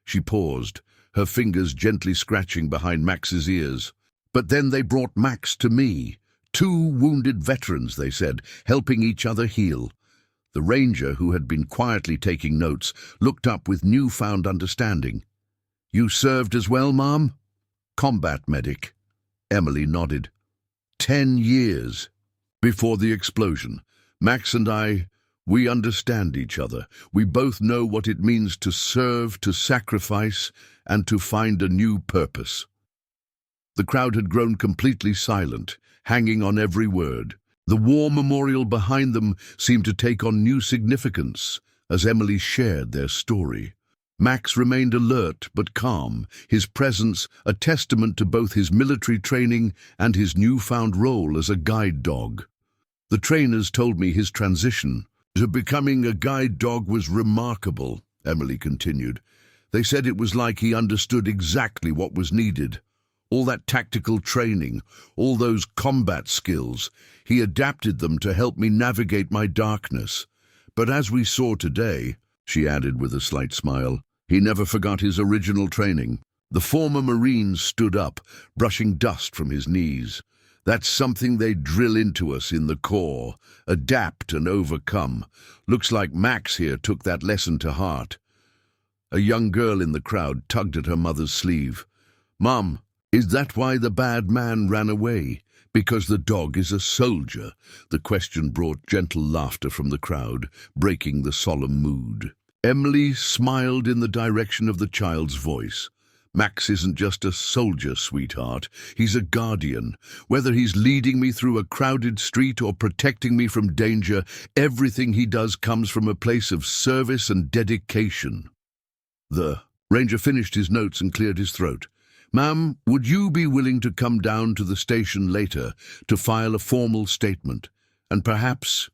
She paused, her fingers gently scratching behind Max's ears. "But then they brought Max to me. 2 wounded veterans," they said, helping each other heal. The ranger, who had been quietly taking notes, looked up with newfound understanding. "You served as well, Mom?" "Combat medic." Emily nodded. 10 years. Before the explosion, Max and we understand each other. We both know what it means to serve, to sacrifice, and to find a new purpose." The crowd had grown completely silent, hanging on every word. The war memorial behind them seemed to take on new significance as Emily shared their story. Max remained alert but calm, his presence a testament to both his military training and his newfound role as a guide dog. The trainers told me his transition to becoming a guide dog was remarkable, Emily continued. They said it was like he understood exactly what was needed. All that tactical training, all those combat skills, he adapted them to help me navigate my darkness. But as we saw today, she added with a slight smile, he never forgot his original training. The former Marine stood up, brushing dust from his knees. That's something they drill into us in the Corps. Adapt and overcome. Looks like Max here took that lesson to heart. A young girl in the crowd tugged at her mother's sleeve. Mom, is that why the bad man ran away? Because the dog is a soldier? The question brought gentle laughter from the crowd, breaking the solemn mood. Emily smiled in the direction of the child's voice. Max isn't just a soldier, sweetheart. He's a guardian. Whether he's leading me through a crowded street or protecting me from danger, everything he does comes from a place of service and dedication. The ranger finished his notes and cleared his throat. Ma'am, would you be willing to come down to the station later to file a formal statement? And perhaps...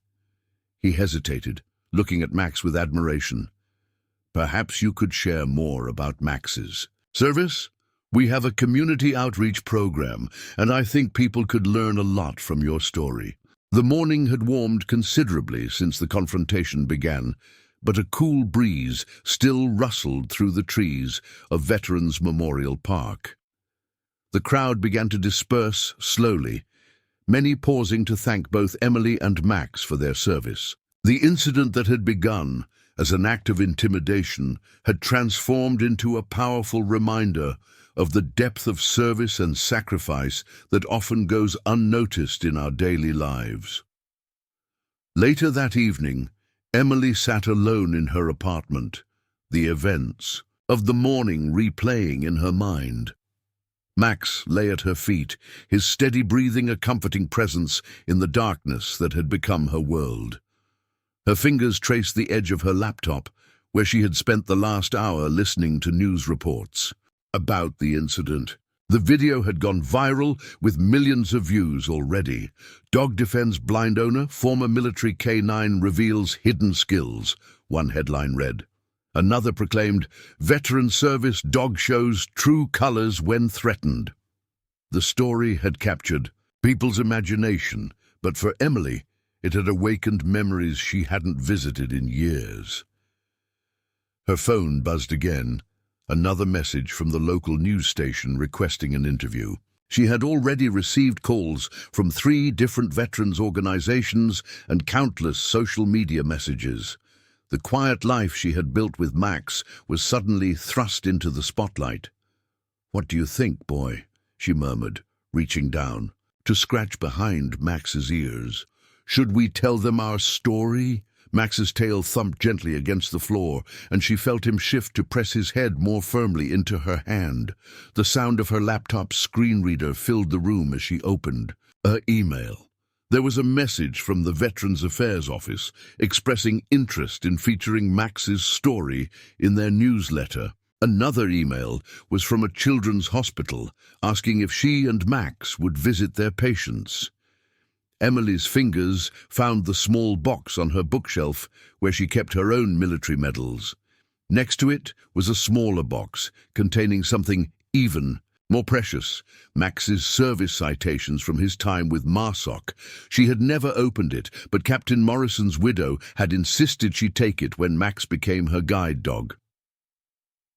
He hesitated, looking at Max with admiration. Perhaps you could share more about Max's service? We have a community outreach program, and I think people could learn a lot from your story. The morning had warmed considerably since the confrontation began, but a cool breeze still rustled through the trees of Veterans Memorial Park. The crowd began to disperse slowly, many pausing to thank both Emily and Max for their service. The incident that had begun as an act of intimidation had transformed into a powerful reminder of the depth of service and sacrifice that often goes unnoticed in our daily lives. Later that evening, Emily sat alone in her apartment, the events of the morning replaying in her mind. Max lay at her feet, his steady breathing a comforting presence in the darkness that had become her world. Her fingers traced the edge of her laptop, where she had spent the last hour listening to news reports about the incident. The video had gone viral with millions of views already. Dog defends blind owner, former military K9 reveals hidden skills, one headline read. Another proclaimed, veteran service dog shows true colors when threatened. The story had captured people's imagination, but for Emily, it had awakened memories she hadn't visited in years. Her phone buzzed again, another message from the local news station requesting an interview. She had already received calls from 3 different veterans organizations and countless social media messages. The quiet life she had built with Max was suddenly thrust into the spotlight. "What do you think, boy?" she murmured, reaching down to scratch behind Max's ears. "Should we tell them our story?" Max's tail thumped gently against the floor, and she felt him shift to press his head more firmly into her hand. The sound of her laptop's screen reader filled the room as she opened her email. There was a message from the Veterans Affairs Office expressing interest in featuring Max's story in their newsletter. Another email was from a children's hospital asking if she and Max would visit their patients. Emily's fingers found the small box on her bookshelf where she kept her own military medals. Next to it was a smaller box containing something even more precious, Max's service citations from his time with MARSOC. She had never opened it, but Captain Morrison's widow had insisted she take it when Max became her guide dog.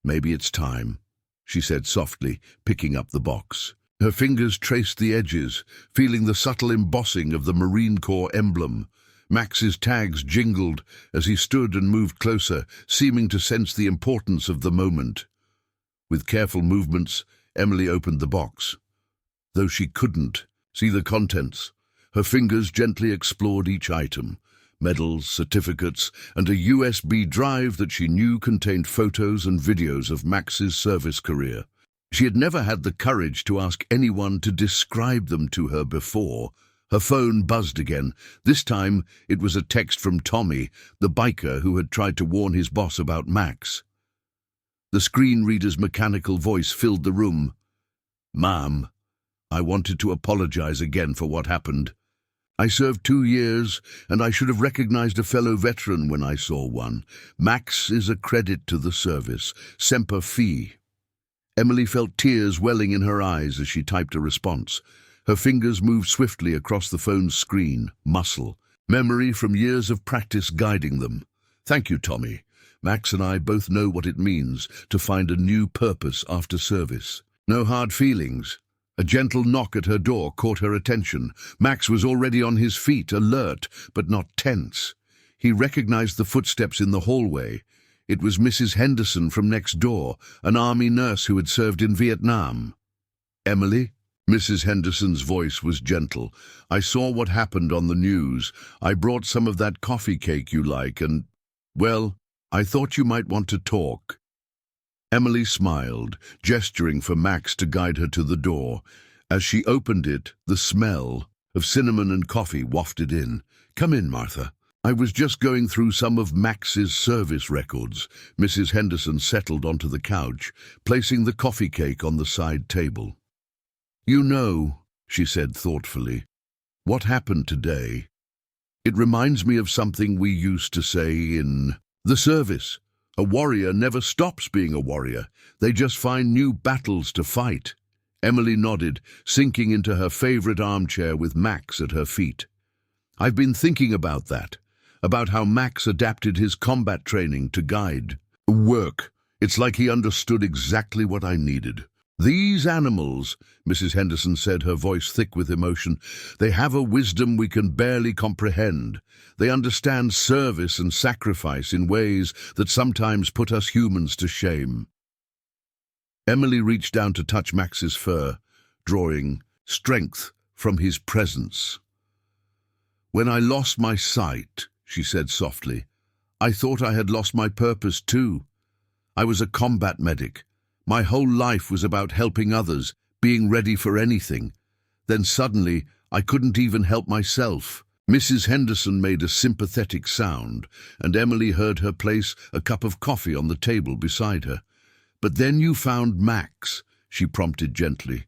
"Maybe it's time," she said softly, picking up the box. Her fingers traced the edges, feeling the subtle embossing of the Marine Corps emblem. Max's tags jingled as he stood and moved closer, seeming to sense the importance of the moment. With careful movements, Emily opened the box. Though she couldn't see the contents, her fingers gently explored each item. Medals, certificates, and a USB drive that she knew contained photos and videos of Max's service career. She had never had the courage to ask anyone to describe them to her before, Her phone buzzed again. This time it was a text from Tommy, the biker who had tried to warn his boss about Max. The screen reader's mechanical voice filled the room. "Ma'am, I wanted to apologize again for what happened. I served 2 years, and I should have recognized a fellow veteran when I saw one. Max is a credit to the service. Semper Fi." Emily felt tears welling in her eyes as she typed a response. Her fingers moved swiftly across the phone's screen, muscle, memory from years of practice guiding them. "Thank you, Tommy. Max and I both know what it means to find a new purpose after service. No hard feelings." A gentle knock at her door caught her attention. Max was already on his feet, alert, but not tense. He recognized the footsteps in the hallway. It was Mrs. Henderson from next door, an army nurse who had served in Vietnam. "Emily?" Mrs. Henderson's voice was gentle. "I saw what happened on the news. I brought some of that coffee cake you like and, well, I thought you might want to talk." Emily smiled, gesturing for Max to guide her to the door. As she opened it, the smell of cinnamon and coffee wafted in. "Come in, Martha. I was just going through some of Max's service records." Mrs. Henderson settled onto the couch, placing the coffee cake on the side table. "You know," she said thoughtfully, "what happened today? It reminds me of something we used to say in the service. A warrior never stops being a warrior. They just find new battles to fight." Emily nodded, sinking into her favorite armchair with Max at her feet. "I've been thinking about that, about how Max adapted his combat training to guide work. It's like he understood exactly what I needed. These animals," Mrs. Henderson said, her voice thick with emotion, "they have a wisdom we can barely comprehend. They understand service and sacrifice in ways that sometimes put us humans to shame." Emily reached down to touch Max's fur, drawing strength from his presence. "When I lost my sight," she said softly, "I thought I had lost my purpose too. I was a combat medic. My whole life was about helping others, being ready for anything. Then suddenly, I couldn't even help myself." Mrs. Henderson made a sympathetic sound, and Emily heard her place a cup of coffee on the table beside her. "But then you found Max," she prompted gently.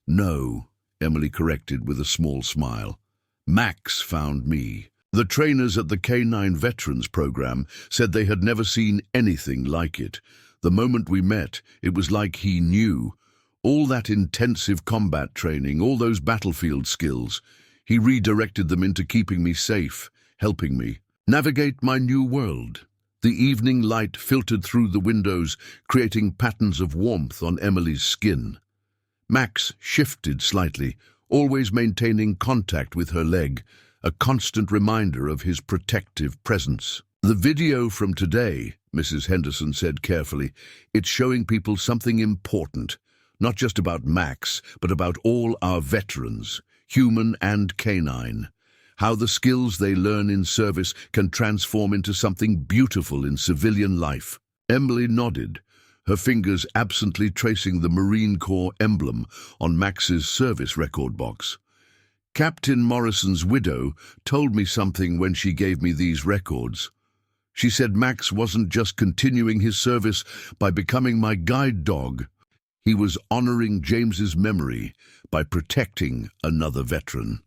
"No," Emily corrected with a small smile. "Max found me." The trainers at the K9 Veterans Program said they had never seen anything like it. The moment we met, it was like he knew. All that intensive combat training, all those battlefield skills, he redirected them into keeping me safe, helping me navigate my new world. The evening light filtered through the windows, creating patterns of warmth on Emily's skin. Max shifted slightly, always maintaining contact with her leg, a constant reminder of his protective presence. "The video from today," Mrs. Henderson said carefully, "it's showing people something important, not just about Max, but about all our veterans, human and canine. How the skills they learn in service can transform into something beautiful in civilian life." Emily nodded, her fingers absently tracing the Marine Corps emblem on Max's service record box. "Captain Morrison's widow told me something when she gave me these records. She said Max wasn't just continuing his service by becoming my guide dog. He was honoring James's memory by protecting another veteran."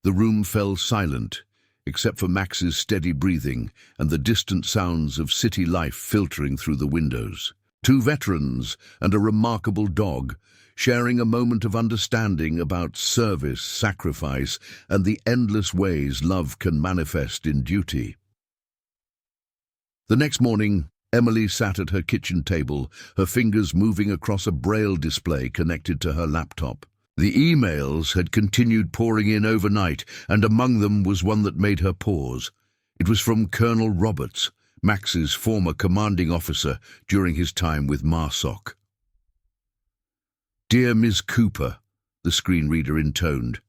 The room fell silent, except for Max's steady breathing and the distant sounds of city life filtering through the windows. Two veterans and a remarkable dog, sharing a moment of understanding about service, sacrifice, and the endless ways love can manifest in duty. The next morning, Emily sat at her kitchen table, her fingers moving across a braille display connected to her laptop. The emails had continued pouring in overnight, and among them was one that made her pause. It was from Colonel Roberts, Max's former commanding officer during his time with MARSOC. "Dear Ms. Cooper," the screen reader intoned,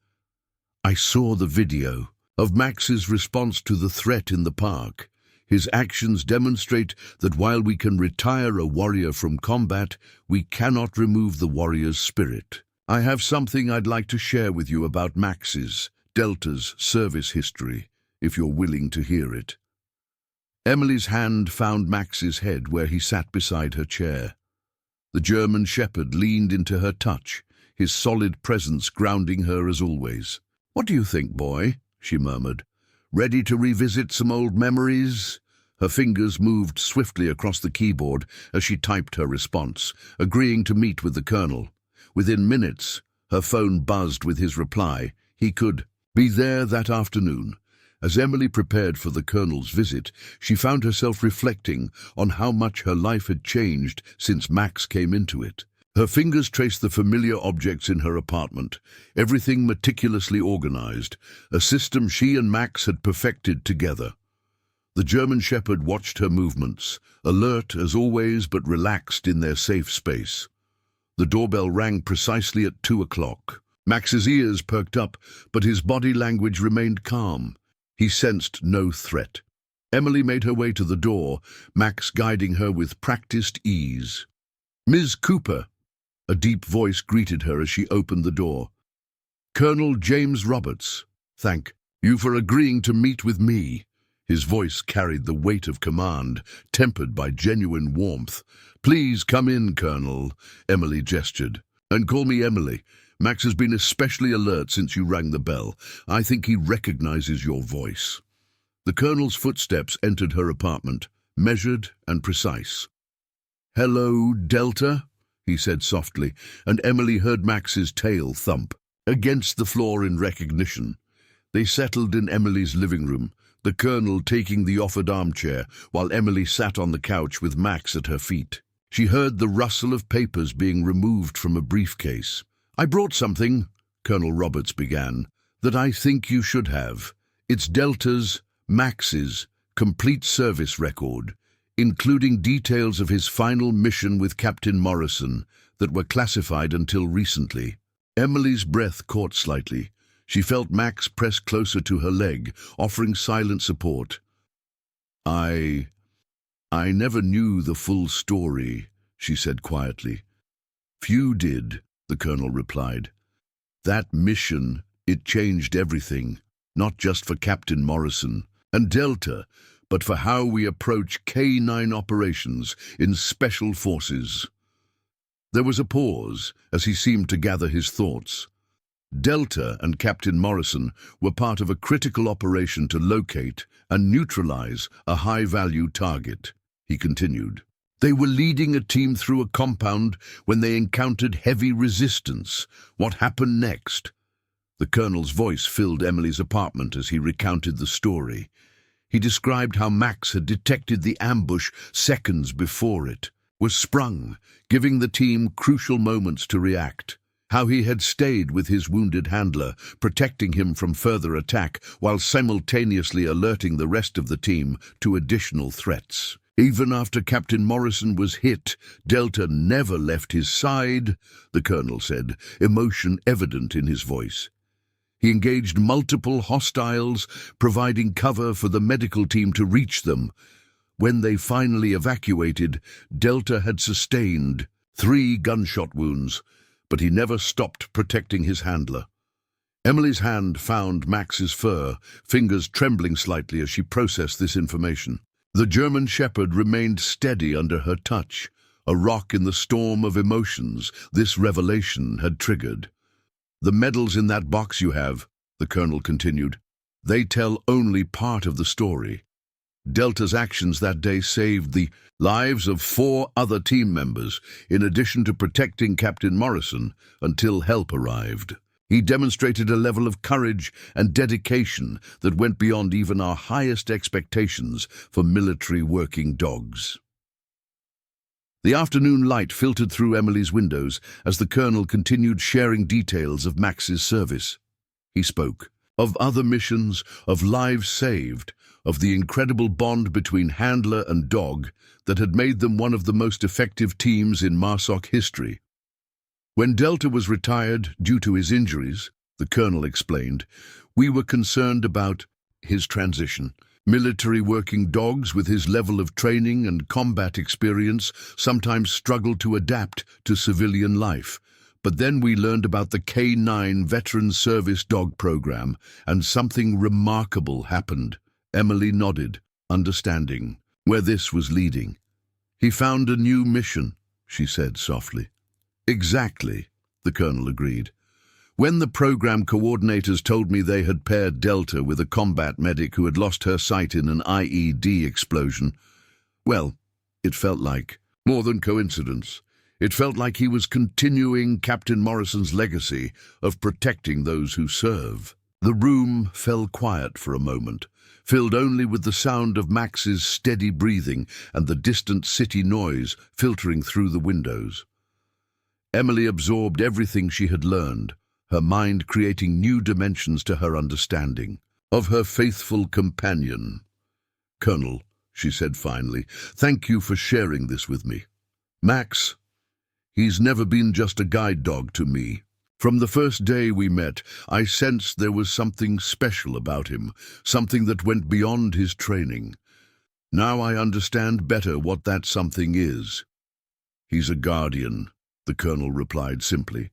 "I saw the video of Max's response to the threat in the park. His actions demonstrate that while we can retire a warrior from combat, we cannot remove the warrior's spirit. I have something I'd like to share with you about Delta's service history, if you're willing to hear it. Emily's hand found Max's head where he sat beside her chair. The German shepherd leaned into her touch, his solid presence grounding her as always. "What do you think, boy?" she murmured. "Ready to revisit some old memories?" Her fingers moved swiftly across the keyboard as she typed her response, agreeing to meet with the colonel. Within minutes, her phone buzzed with his reply. He could be there that afternoon. As Emily prepared for the colonel's visit, she found herself reflecting on how much her life had changed since Max came into it. Her fingers traced the familiar objects in her apartment, everything meticulously organized, a system she and Max had perfected together. The German shepherd watched her movements, alert as always but relaxed in their safe space. The doorbell rang precisely at 2 o'clock. Max's ears perked up, but his body language remained calm. He sensed no threat. Emily made her way to the door, Max guiding her with practiced ease. "Ms. Cooper," a deep voice greeted her as she opened the door. "Colonel James Roberts, thank you for agreeing to meet with me." His voice carried the weight of command, tempered by genuine warmth. "Please come in, Colonel," Emily gestured. "And call me Emily. Max has been especially alert since you rang the bell. I think he recognizes your voice." The colonel's footsteps entered her apartment, measured and precise. "Hello, Delta," he said softly, and Emily heard Max's tail thump against the floor in recognition. They settled in Emily's living room, the colonel taking the offered armchair, while Emily sat on the couch with Max at her feet. She heard the rustle of papers being removed from a briefcase. "I brought something," Colonel Roberts began, "that I think you should have. It's Max's, complete service record, including details of his final mission with Captain Morrison that were classified until recently." Emily's breath caught slightly. She felt Max press closer to her leg, offering silent support. I never knew the full story," she said quietly. "Few did," the colonel replied. "That mission, it changed everything, not just for Captain Morrison and Delta, but for how we approach K9 operations in Special Forces." There was a pause as he seemed to gather his thoughts. Delta and Captain Morrison were part of a critical operation to locate and neutralize a high-value target, he continued. "They were leading a team through a compound when they encountered heavy resistance. What happened next?" The colonel's voice filled Emily's apartment as he recounted the story. He described how Max had detected the ambush seconds before it was sprung, giving the team crucial moments to react. How he had stayed with his wounded handler, protecting him from further attack while simultaneously alerting the rest of the team to additional threats. Even after Captain Morrison was hit, Delta never left his side, the colonel said, emotion evident in his voice. He engaged multiple hostiles, providing cover for the medical team to reach them. When they finally evacuated, Delta had sustained 3 gunshot wounds, but he never stopped protecting his handler. Emily's hand found Max's fur, fingers trembling slightly as she processed this information. The German shepherd remained steady under her touch, a rock in the storm of emotions this revelation had triggered. "The medals in that box you have," the colonel continued, "they tell only part of the story. Delta's actions that day saved the lives of 4 other team members, in addition to protecting Captain Morrison until help arrived. He demonstrated a level of courage and dedication that went beyond even our highest expectations for military working dogs." The afternoon light filtered through Emily's windows as the colonel continued sharing details of Max's service. He spoke of other missions, of lives saved, of the incredible bond between handler and dog that had made them one of the most effective teams in MARSOC history. "When Delta was retired due to his injuries," the colonel explained, "we were concerned about his transition. Military working dogs with his level of training and combat experience sometimes struggle to adapt to civilian life, But then we learned about the K9 Veteran Service Dog Program, and something remarkable happened. Emily nodded, understanding where this was leading. He found a new mission, she said softly. Exactly, the colonel agreed. When the program coordinators told me they had paired Delta with a combat medic who had lost her sight in an IED explosion, well, it felt like more than coincidence. It felt like he was continuing Captain Morrison's legacy of protecting those who serve. The room fell quiet for a moment, filled only with the sound of Max's steady breathing and the distant city noise filtering through the windows. Emily absorbed everything she had learned, her mind creating new dimensions to her understanding of her faithful companion. "Colonel," she said finally, "thank you for sharing this with me. Max, he's never been just a guide dog to me. From the first day we met, I sensed there was something special about him, something that went beyond his training. Now I understand better what that something is." "He's a guardian," the colonel replied simply.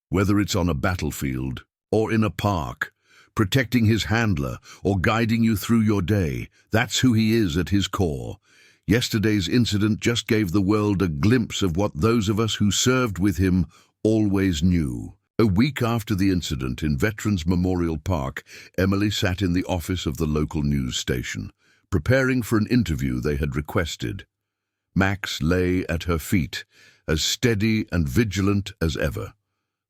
"Whether it's on a battlefield or in a park, protecting his handler or guiding you through your day, that's who he is at his core. Yesterday's incident just gave the world a glimpse of what those of us who served with him always knew." A week after the incident in Veterans Memorial Park, Emily sat in the office of the local news station, preparing for an interview they had requested. Max lay at her feet, as steady and vigilant as ever.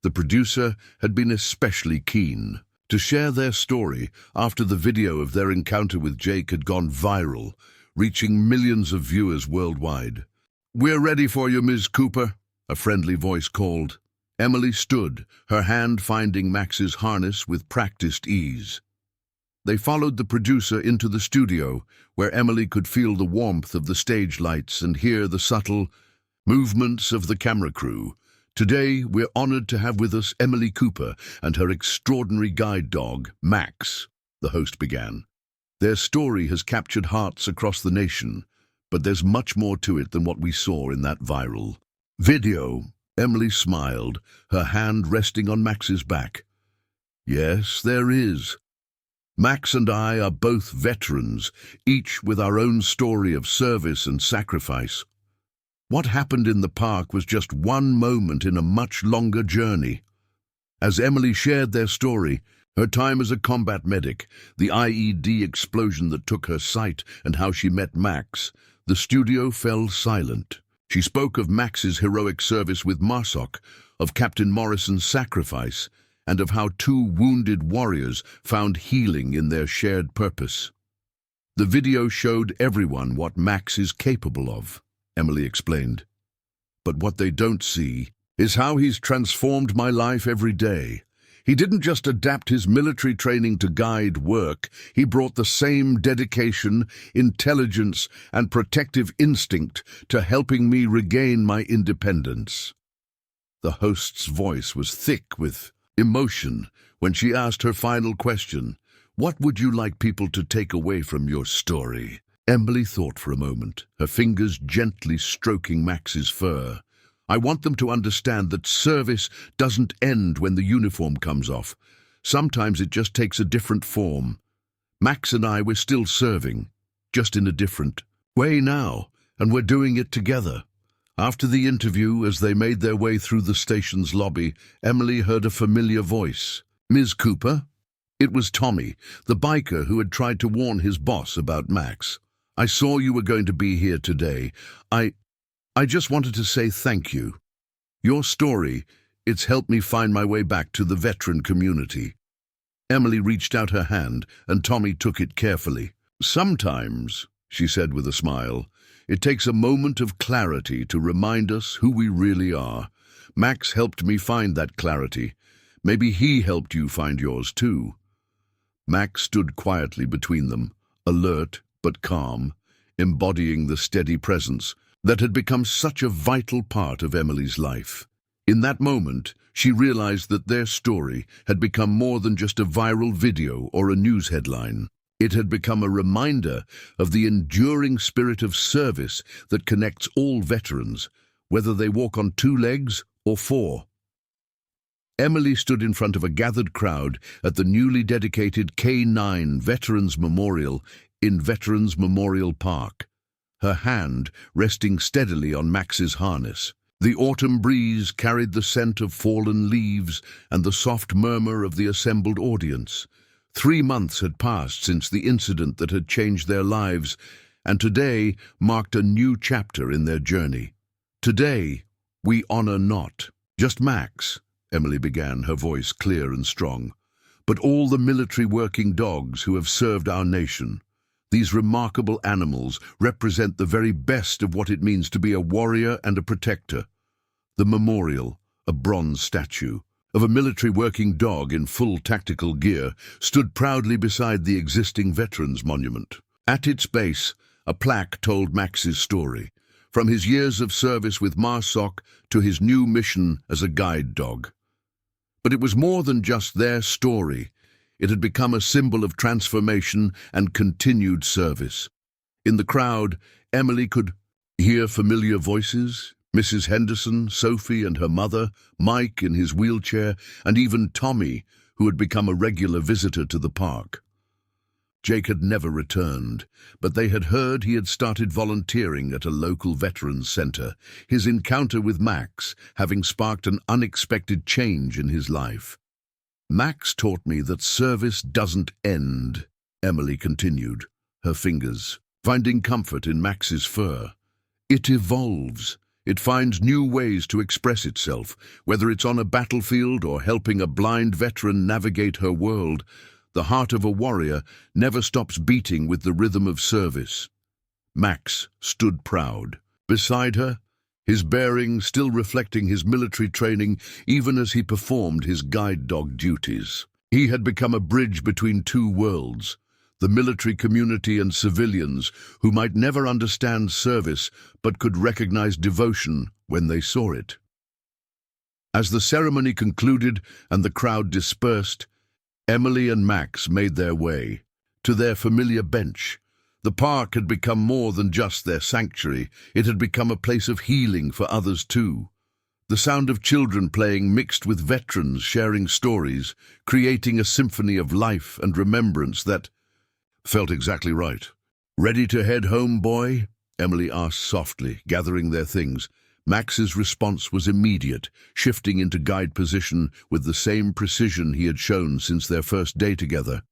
The producer had been especially keen to share their story after the video of their encounter with Jake had gone viral, reaching millions of viewers worldwide. "We're ready for you, Ms. Cooper," a friendly voice called. Emily stood, her hand finding Max's harness with practiced ease. They followed the producer into the studio, where Emily could feel the warmth of the stage lights and hear the subtle movements of the camera crew. "Today, we're honored to have with us Emily Cooper and her extraordinary guide dog, Max," the host began. "Their story has captured hearts across the nation, but there's much more to it than what we saw in that viral video." Emily smiled, her hand resting on Max's back. "Yes, there is. Max and I are both veterans, each with our own story of service and sacrifice. What happened in the park was just one moment in a much longer journey." As Emily shared their story, her time as a combat medic, the IED explosion that took her sight, and how she met Max, the studio fell silent. She spoke of Max's heroic service with MARSOC, of Captain Morrison's sacrifice, and of how two wounded warriors found healing in their shared purpose. "The video showed everyone what Max is capable of," Emily explained. "But what they don't see is how he's transformed my life every day. He didn't just adapt his military training to guide work, he brought the same dedication, intelligence, and protective instinct to helping me regain my independence." The host's voice was thick with emotion when she asked her final question, "What would you like people to take away from your story?" Emily thought for a moment, her fingers gently stroking Max's fur. "I want them to understand that service doesn't end when the uniform comes off. Sometimes it just takes a different form. Max and I were still serving, just in a different way now, and we're doing it together." After the interview, as they made their way through the station's lobby, Emily heard a familiar voice. "Ms. Cooper?" It was Tommy, the biker who had tried to warn his boss about Max. "I saw you were going to be here today. I just wanted to say thank you. Your story, it's helped me find my way back to the veteran community." Emily reached out her hand, and Tommy took it carefully. "Sometimes," she said with a smile, "it takes a moment of clarity to remind us who we really are. Max helped me find that clarity. Maybe he helped you find yours too." Max stood quietly between them, alert but calm, embodying the steady presence that had become such a vital part of Emily's life. In that moment, she realized that their story had become more than just a viral video or a news headline. It had become a reminder of the enduring spirit of service that connects all veterans, whether they walk on 2 legs or 4. Emily stood in front of a gathered crowd at the newly dedicated K9 Veterans Memorial in Veterans Memorial Park, her hand resting steadily on Max's harness. The autumn breeze carried the scent of fallen leaves and the soft murmur of the assembled audience. 3 months had passed since the incident that had changed their lives, and today marked a new chapter in their journey. Today, we honor not just Max, Emily began, her voice clear and strong, but all the military working dogs who have served our nation. These remarkable animals represent the very best of what it means to be a warrior and a protector. The memorial, a bronze statue of a military working dog in full tactical gear, stood proudly beside the existing Veterans Monument. At its base, a plaque told Max's story, from his years of service with MARSOC to his new mission as a guide dog. But it was more than just their story. It had become a symbol of transformation and continued service. In the crowd, Emily could hear familiar voices: Mrs. Henderson, Sophie and her mother, Mike in his wheelchair, and even Tommy, who had become a regular visitor to the park. Jake had never returned, but they had heard he had started volunteering at a local veterans center, his encounter with Max having sparked an unexpected change in his life. Max taught me that service doesn't end, Emily continued, her fingers finding comfort in Max's fur. It evolves. It finds new ways to express itself, whether it's on a battlefield or helping a blind veteran navigate her world. The heart of a warrior never stops beating with the rhythm of service. Max stood proud. Beside her, his bearing still reflecting his military training even as he performed his guide dog duties. He had become a bridge between two worlds, the military community and civilians who might never understand service but could recognize devotion when they saw it. As the ceremony concluded and the crowd dispersed, Emily and Max made their way to their familiar bench. The park had become more than just their sanctuary. It had become a place of healing for others too. The sound of children playing mixed with veterans sharing stories, creating a symphony of life and remembrance that felt exactly right. "Ready to head home, boy?" Emily asked softly, gathering their things. Max's response was immediate, shifting into guide position with the same precision he had shown since their first day together.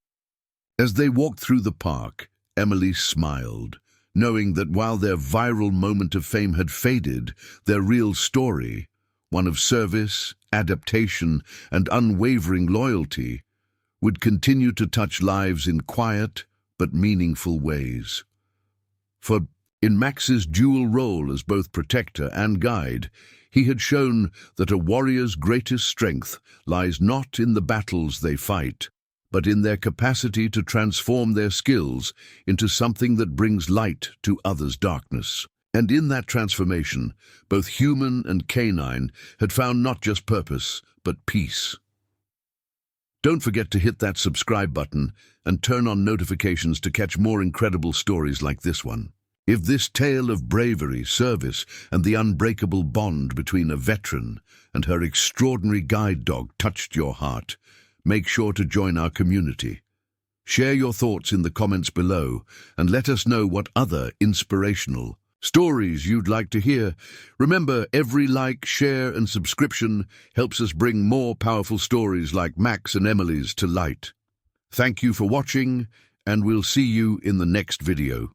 As they walked through the park, Emily smiled, knowing that while their viral moment of fame had faded, their real story, one of service, adaptation, and unwavering loyalty, would continue to touch lives in quiet but meaningful ways. For in Max's dual role as both protector and guide, he had shown that a warrior's greatest strength lies not in the battles they fight, but in their capacity to transform their skills into something that brings light to others' darkness. And in that transformation, both human and canine had found not just purpose, but peace. Don't forget to hit that subscribe button and turn on notifications to catch more incredible stories like this one. If this tale of bravery, service, and the unbreakable bond between a veteran and her extraordinary guide dog touched your heart, make sure to join our community. Share your thoughts in the comments below and let us know what other inspirational stories you'd like to hear. Remember, every like, share, and subscription helps us bring more powerful stories like Max and Emily's to light. Thank you for watching, and we'll see you in the next video.